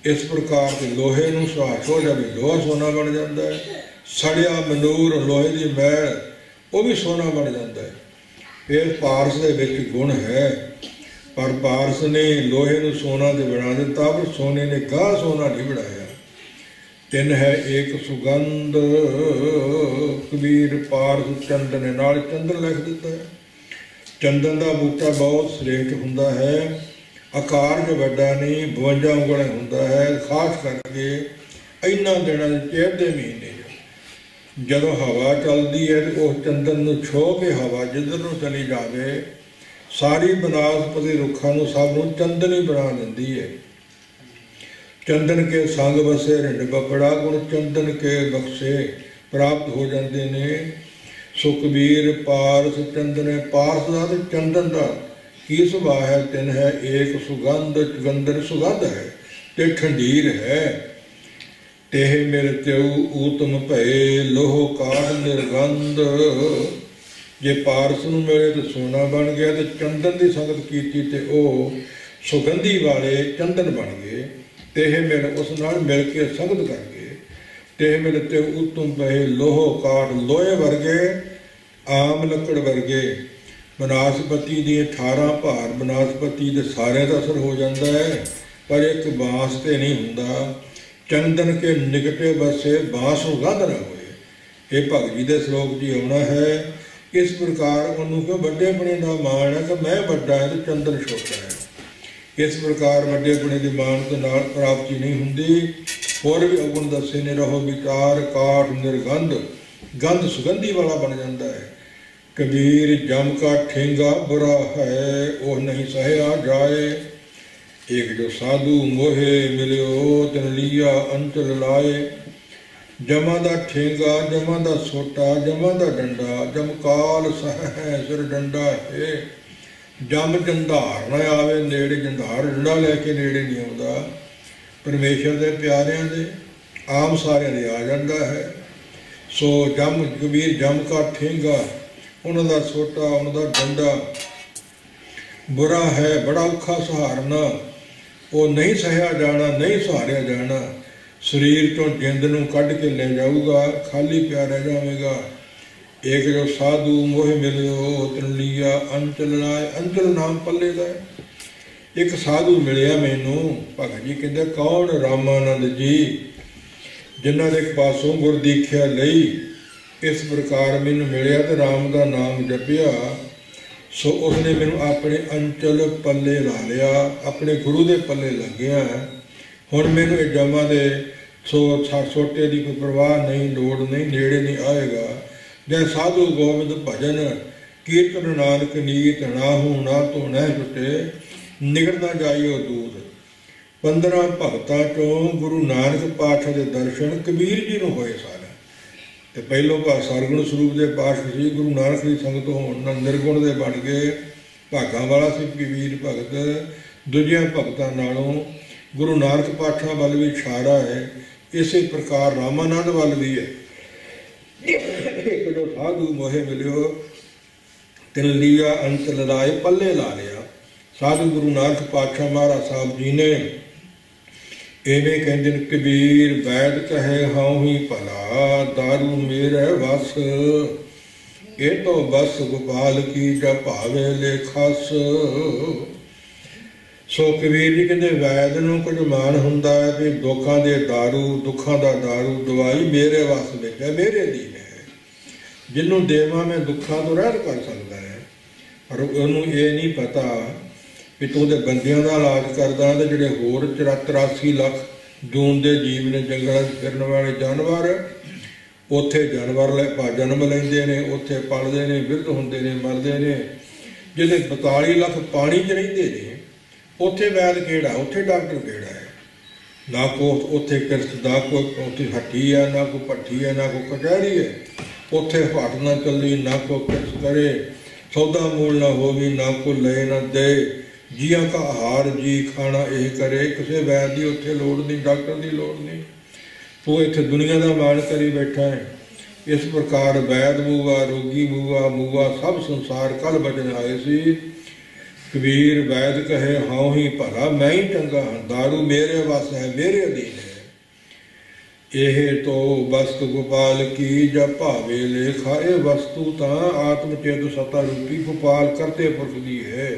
Speaker 1: ਇਸ ਪ੍ਰਕਾਰ ਦੇ ਲੋਹੇ ਨੂੰ ਛੋਹ ਜਾਵੇ, ਲੋਹਾ ਸੋਨਾ ਬਣ ਜਾਂਦਾ ਹੈ। ਸੜਿਆ ਮਨੂਰ, ਲੋਹੇ ਦੀ ਮੈਲ, ਉਹ ਵੀ ਸੋਨਾ ਬਣ ਜਾਂਦਾ ਹੈ। ਫਿਰ ਪਾਰਸ ਦੇ ਵਿੱਚ ਗੁਣ ਹੈ, ਪਰ ਪਾਰਸ ਨੇ ਲੋਹੇ ਨੂੰ ਸੋਨਾ ਤੇ ਬਣਾ ਦਿੱਤਾ, ਪਰ ਸੋਨੇ ਨੇ ਗਾਹ ਸੋਨਾ ਨਹੀਂ ਬਣਾਇਆ। ਤਿੰਨ ਹੈ ਏਕ ਸੁਗੰਧ। ਕਬੀਰ ਪਾਰਸ ਚੰਦਨ, ਨਾਲ ਚੰਦਨ ਲਿਖ ਦਿੱਤਾ ਹੈ। ਚੰਦਨ ਦਾ ਬੂਟਾ ਬਹੁਤ ਸ੍ਰੇਸ਼ਟ ਹੁੰਦਾ ਹੈ, ਆਕਾਰ ਜੋ ਵੱਡਾ ਨਹੀਂ, 52 ਉਂਗਲਾਂ ਹੁੰਦਾ ਹੈ। ਖਾਸ ਕਰਕੇ ਇਹਨਾਂ ਦਿਨਾਂ ਦੇ ਚੇਤ ਦੇ ਮਹੀਨੇ ਜਦੋਂ ਹਵਾ ਚੱਲਦੀ ਹੈ ਤੇ ਉਹ ਚੰਦਨ ਨੂੰ ਛੋਹ ਕੇ ਹਵਾ ਜਿੱਧਰ ਨੂੰ ਚਲੀ ਜਾਵੇ, ਸਾਰੀ ਬਨਾਸਪਤੀ ਰੁੱਖਾਂ ਨੂੰ ਸਭ ਨੂੰ ਚੰਦਨ ਹੀ ਬਣਾ ਦਿੰਦੀ ਹੈ। ਚੰਦਨ ਕੇ ਸੰਗ ਵਸੇ ਰਿੰਡ ਬਪੜਾ, ਗੁਣ ਚੰਦਨ ਕੇ ਬਖਸ਼ੇ ਪ੍ਰਾਪਤ ਹੋ ਜਾਂਦੇ ਨੇ। ਸੋ ਕਬੀਰ ਪਾਰਸ ਚੰਦਨ, ਪਾਰਸ ਦਾ ਤੇ ਚੰਦਨ ਦਾ की सुभा है तिन है एक सुगंध चुगंदर सुगंध है ते ठंडीर है तेह मेरे त्यऊ ऊतम भये लोह काढ़ निर्गंध। जे पारस नूं मिले तो सोना बन गया तो चंदन की संगत की ते ओ सुगंधी वाले चंदन बन गए। तेह मेरे उस नाल मिल के संगत कर गए। तेह मेरे त्यऊ ऊतम भये लोह काढ़ लोहे वर्गे आम लकड़ वर्गे। ਬਨਸਪਤੀ ਦੀਆਂ 18 ਭਾਰ ਬਨਸਪਤੀ ਦੇ ਸਾਰਿਆਂ ਦਾ ਅਸਰ ਹੋ ਜਾਂਦਾ ਹੈ ਪਰ ਇੱਕ ਬਾਂਸ ਤੇ ਨਹੀਂ ਹੁੰਦਾ। ਚੰਦਨ ਕੇ ਨਿਕਟੇ ਬਸੇ ਬਾਂਸ ਨੂੰ ਗੰਧ ਨਾ ਹੋਏ। ਇਹ ਭਗਤ ਜੀ ਦੇ ਸ਼ਲੋਕ ਜੀ ਆਉਣਾ ਹੈ। ਇਸ ਪ੍ਰਕਾਰ ਉਹਨੂੰ ਕਿ ਵੱਡੇਪਣੇ ਦਾ ਮਾਣ ਹੈ ਕਿ ਮੈਂ ਵੱਡਾ ਹੈ ਤੇ ਚੰਦਨ ਛੋਟਾ ਹੈ। ਇਸ ਪ੍ਰਕਾਰ ਵੱਡੇਪਣੇ ਦੀ ਮਾਣ ਦੇ ਨਾਲ ਪ੍ਰਾਪਤੀ ਨਹੀਂ ਹੁੰਦੀ। ਹੋਰ ਵੀ ਅਵਗੁਣ ਦੱਸੇ ਨੇ ਰਹੋ ਵਿਕਾਰ ਕਾਠ ਨਿਰਗੰਧ ਗੰਧ ਸੁਗੰਧੀ ਵਾਲਾ ਬਣ ਜਾਂਦਾ ਹੈ। कबीर जम का ठेंगा बुरा है वह नहीं सहया जाए। एक जो साधु मोहे मिलियो तिन लिया अंचल लाए। जमा दा ठेंगा जमा दा सोटा जमा दा डंडा जमकाल सह है सिर डंडा है। जम जंधार न आवे नेड़े जंधार डंडा लैके नेड़े नहीं आउंदा। परमेश्वर दे प्यारियां दे आम सारियां दे आ जांदा है। सो जम कबीर जम का ठेंगा उन्हों का सोटा उन्हों का डंडा बुरा है बड़ा औखा सहारना वो नहीं सहया जाना नहीं सहारिया जाना। शरीर चों जिंद नूं कढ़ के ले जाऊगा खाली प्या रह जाएगा। एक जो साधु मोह मिलियो तिन लिया अंचल लाए। अंचल नाम पल्ले का एक साधु मिलिया मैनू। भगत जी कहते कौन? रामानंद जी जिन्हों ने एक पासों गुर दीख्या लई। इस प्रकार मैनू मिलिया तो राम का नाम जपिया। सो उसने मैनू अपने अंचल पल्ले ला लिया अपने गुरु के पल्ले लग गया। हुण मैनू जमा दे सोटे की कोई परवाह नहीं लोड़ नहीं नेड़े नहीं आएगा। जै साधु गोविंद भजन कीर्तन नानक नीत नाहू ना तो न छुटे निगड़ ना जाइयो दूध। 15 भगतां चों गुरु नानक पातशाह के दर्शन कबीर जी नूं होए सारे। तो पहलों सरगुण स्वरूप के पातशाह सी गुरु नानक की संगत होने निर्गुण के बन गए। भागां वाला सी कबीर भगत। दूजिया भगतां नालों गुरु नानक पातशाह वाल भी इशारा है। इस प्रकार रामानंद वाल भी है। एक जो साधु मोहे मिलियो तिन लिया अंचल लाए पल्ले ला लिया। साधु गुरु नानक पातशाह महाराज साहब जी ने इवें कहते हैं कबीर वैद कहे हाँ ही भला दारू मेरे वस। ये तो बस गोपाल की जा भावे लेखस। सो कबीर जी कहते वैद नूं कुछ मान हुंदा है कि दुखां दे दारू दुखां दा दारू दवाई मेरे वस विच है मेरे अधीन है। जिन्हों देवां मैं दुखां तो रहत कर सकदा है पर उन्होंने ये नहीं पता भी तू तो बंदियां का इलाज करदा तो जिहड़े होर 83 लाख जून के जीव ने जंगलों फिरन वाले जानवर उत्थे जानवर जन्म लेंदे ने उत्थे पलदे ने बिरध हुंदे ने मरदे ने। जिहड़े 42 लाख पानी च रहिंदे ने उत्थे वैद किहड़ा उत्थे डॉक्टर किहड़ा है। ना को उत्थे किरत दा कोई उत्थे हट्टी है ना कोई भट्ठी है ना कोई कचहरी है। उत्थे हट ना चली ना कोई किरत करे सौदा मूल ना होवी ना कोई ले ना दे। जियां का आहार जी खाना यह करे किसी वैद की उत्थे लोड़ नहीं डॉक्टर की लोड़ नहीं। तू इत्थे दुनिया का मान करी बैठा है। इस प्रकार वैद मूआ रोगी मूआ मूआ सब संसार कल बचन आए सी। कबीर वैद कहे हाँ ही भला मैं ही चंगा हाँ दारू मेरे वस है मेरे अधीन है। यह तो वस्तु गोपाल की जब भावे लेखा। ये वस्तु तो आत्मचेत सत्ता रूपी गोपाल करते पुरख की है।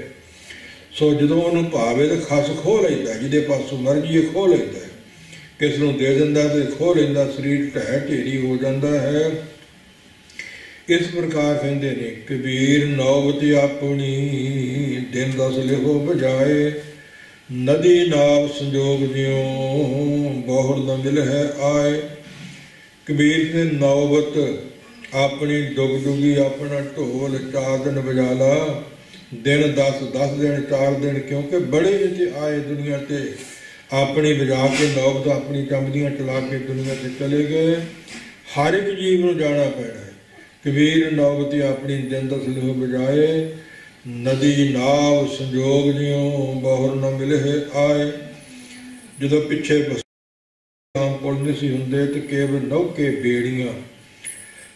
Speaker 1: सो जो उन्होंने भावे तो खस खो लेंदा जिदे पासों मर्जी खो लेंदा किस नूं दे दिंदा ते खो लेंदा शरीर ढह ढेरी हो जाता है। इस प्रकार कहते ने कबीर नौबत अपनी दिन 10 लिखो बजाए। नदी नाव संजोग दियों बहुर न मिल है आए। कबीर ने नौबत अपनी डुग डुगी अपना ढोल 4 दिन बजा ला। दिन 10 दिन 4 दिन क्योंकि बड़े इतने आए दुनिया ते अपनी बजा के नौबत अपनी चमदियाँ चला के दुनिया से चले गए। हर एक जीव में जाना पैना है। कबीर नौबती अपनी दिन 10 लिखो बजाए नदी नाव संजोग जियों बहुर न मिले आए। ਜਦੋਂ ਪਿੱਛੇ ਪੁਲ ਨਹੀਂ ਸੀ ਹੁੰਦੇ ਤੇ ਕੇਵਲ ਨੌਕੇ ਬੇੜੀਆਂ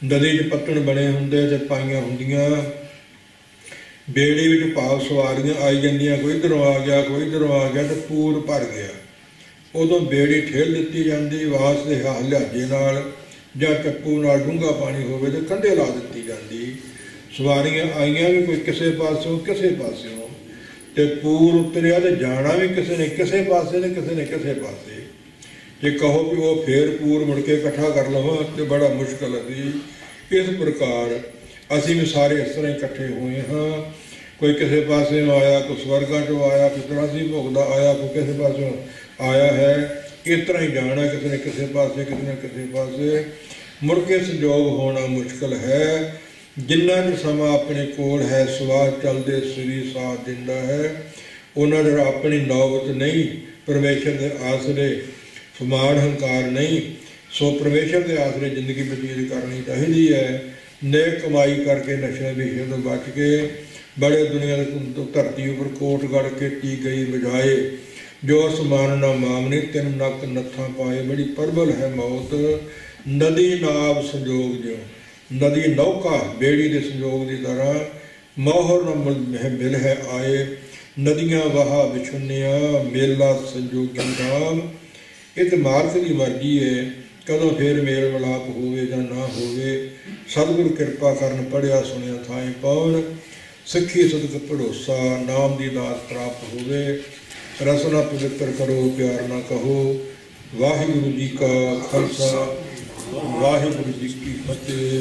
Speaker 1: ਨਦੀ 'ਚ ਪੱਤਣ ਬਣੇ ਹੁੰਦੇ ਤੇ ਪਾਈਆਂ ਹੁੰਦੀਆਂ। ਬੇੜੀ ਵਿੱਚ ਭਾਵ ਸਵਾਰੀਆਂ ਆਈ ਜਾਂਦੀਆਂ, ਕੋਈ ਇੱਧਰੋਂ ਆ ਗਿਆ ਕੋਈ ਇੱਧਰੋਂ ਆ ਗਿਆ ਤੇ ਪੂਰ ਭਰ ਗਿਆ। ਉਦੋਂ ਬੇੜੀ ਠੇਲ ਦਿੱਤੀ ਜਾਂਦੀ ਵਾਸ ਦੇ ਲਿਹਾਜ਼ੇ ਨਾਲ ਜਾਂ ਟੱਪੂ ਨਾਲ ਡੂੰਘਾ ਪਾਣੀ ਹੋਵੇ ਤੇ ਕੰਢੇ ਲਾ ਦਿੱਤੀ ਜਾਂਦੀ। ਸਵਾਰੀਆਂ ਆਈਆਂ ਵੀ ਕੋਈ ਕਿਸੇ ਪਾਸਿਓਂ ਕਿਸੇ ਪਾਸਿਓਂ ਤੇ ਪੂਰ ਉਤਰਿਆ ਤੇ ਜਾਣਾ ਵੀ ਕਿਸੇ ਨੇ ਕਿਸੇ ਪਾਸੇ ਨੇ ਕਿਸੇ ਨੇ ਕਿਸੇ ਪਾਸੇ। ਜੇ ਕਹੋ ਵੀ ਉਹ ਫੇਰ ਪੂਰ ਮੁੜ ਕੇ ਇਕੱਠਾ ਕਰ ਲਵਾਂ ਤੇ ਬੜਾ ਮੁਸ਼ਕਲ ਸੀ। ਇਸ ਪ੍ਰਕਾਰ ਅਸੀਂ ਵੀ ਸਾਰੇ ਇਸ ਤਰ੍ਹਾਂ ਇਕੱਠੇ ਹੋਏ ਹਾਂ। ਕੋਈ ਕਿਸੇ ਪਾਸਿਓਂ ਆਇਆ, ਕੋਈ ਸਵਰਗਾਂ 'ਚੋਂ ਆਇਆ, ਕੋਈ 83 ਭੋਗਦਾ ਆਇਆ, ਕੋਈ ਕਿਸੇ ਪਾਸਿਓਂ ਆਇਆ ਹੈ। ਇਸ ਤਰ੍ਹਾਂ ਹੀ ਜਾਣਾ, ਕਿਸੇ ਨੇ ਕਿਸੇ ਪਾਸੇ ਕਿਸੇ ਨੇ ਕਿਸੇ ਪਾਸੇ। ਮੁੜ ਕੇ ਸੰਜੋਗ ਹੋਣਾ ਮੁਸ਼ਕਲ ਹੈ। ਜਿੰਨਾ ਕੁ ਸਮਾਂ ਆਪਣੇ ਕੋਲ ਹੈ ਸਵਾਸ ਚੱਲਦੇ ਸਰੀਰ ਸਾਥ ਦਿੰਦਾ ਹੈ, ਉਹਨਾਂ ਦੇ ਆਪਣੀ ਨੌਬਤ ਨਹੀਂ, ਪਰਮੇਸ਼ਰ ਦੇ ਆਸਰੇ ਸਮਾਨ ਹੰਕਾਰ ਨਹੀਂ। ਸੋ ਪਰਮੇਸ਼ਰ ਦੇ ਆਸਰੇ ਜ਼ਿੰਦਗੀ ਬਤੀਤ ਕਰਨੀ ਚਾਹੀਦੀ ਹੈ। ਨੇਕ ਕਮਾਈ ਕਰਕੇ ਨਸ਼ੇ ਵਿਸ਼ੇ ਤੋਂ ਬਚ ਕੇ ਬੜੇ ਦੁਨੀਆ ਦੀ ਧਰਤੀ ਉੱਪਰ ਕੋਟ ਗੜ ਕੇ ਟੀ ਗਈ ਬਜਾਏ ਜੋ ਸਮਾਨ ਨਾ ਮਾਮਨੀ ਤਿੰਨ ਨੱਕ ਨੱਥਾਂ ਪਾਏ। ਬੜੀ ਪ੍ਰਬਲ ਹੈ ਮੌਤ। ਨਦੀ ਨਾਵ ਸੰਜੋਗ ਜਿਉ ਨਦੀ ਨੌਕਾ ਬੇੜੀ ਦੇ ਸੰਜੋਗ ਦੀ ਤਰ੍ਹਾਂ ਮੋਹਰ ਨ ਮਿਲ ਹੈ ਆਏ। ਨਦੀਆਂ ਵਹਾ ਵਿਛੁੰਨਿਆ ਮੇਲਾ ਸੰਜੋਗੀ ਰਾਮ। ਇਹ ਤਾਂ ਮਾਲਕ ਦੀ ਮਰਜ਼ੀ ਹੈ ਕਦੋਂ ਫੇਰ ਮੇਲ ਮਿਲਾਪ ਹੋਵੇ ਜਾਂ ਨਾ ਹੋਵੇ। ਸਤਿਗੁਰੂ ਕਿਰਪਾ ਕਰਨ ਪੜ੍ਹਿਆ ਸੁਣਿਆ ਥਾਂ ਪਾਉਣ। ਸਿੱਖੀ ਸਦਕ ਭਰੋਸਾ ਨਾਮ ਦੀ ਦਾਤ ਪ੍ਰਾਪਤ ਹੋਵੇ। ਰਸਨਾ ਪਵਿੱਤਰ ਕਰੋ ਪਿਆਰ ਨਾ ਕਹੋ। ਵਾਹਿਗੁਰੂ ਜੀ ਕਾ ਖਾਲਸਾ ਵਾਹਿਗੁਰੂ ਜੀ ਕੀ ਫਤਿਹ।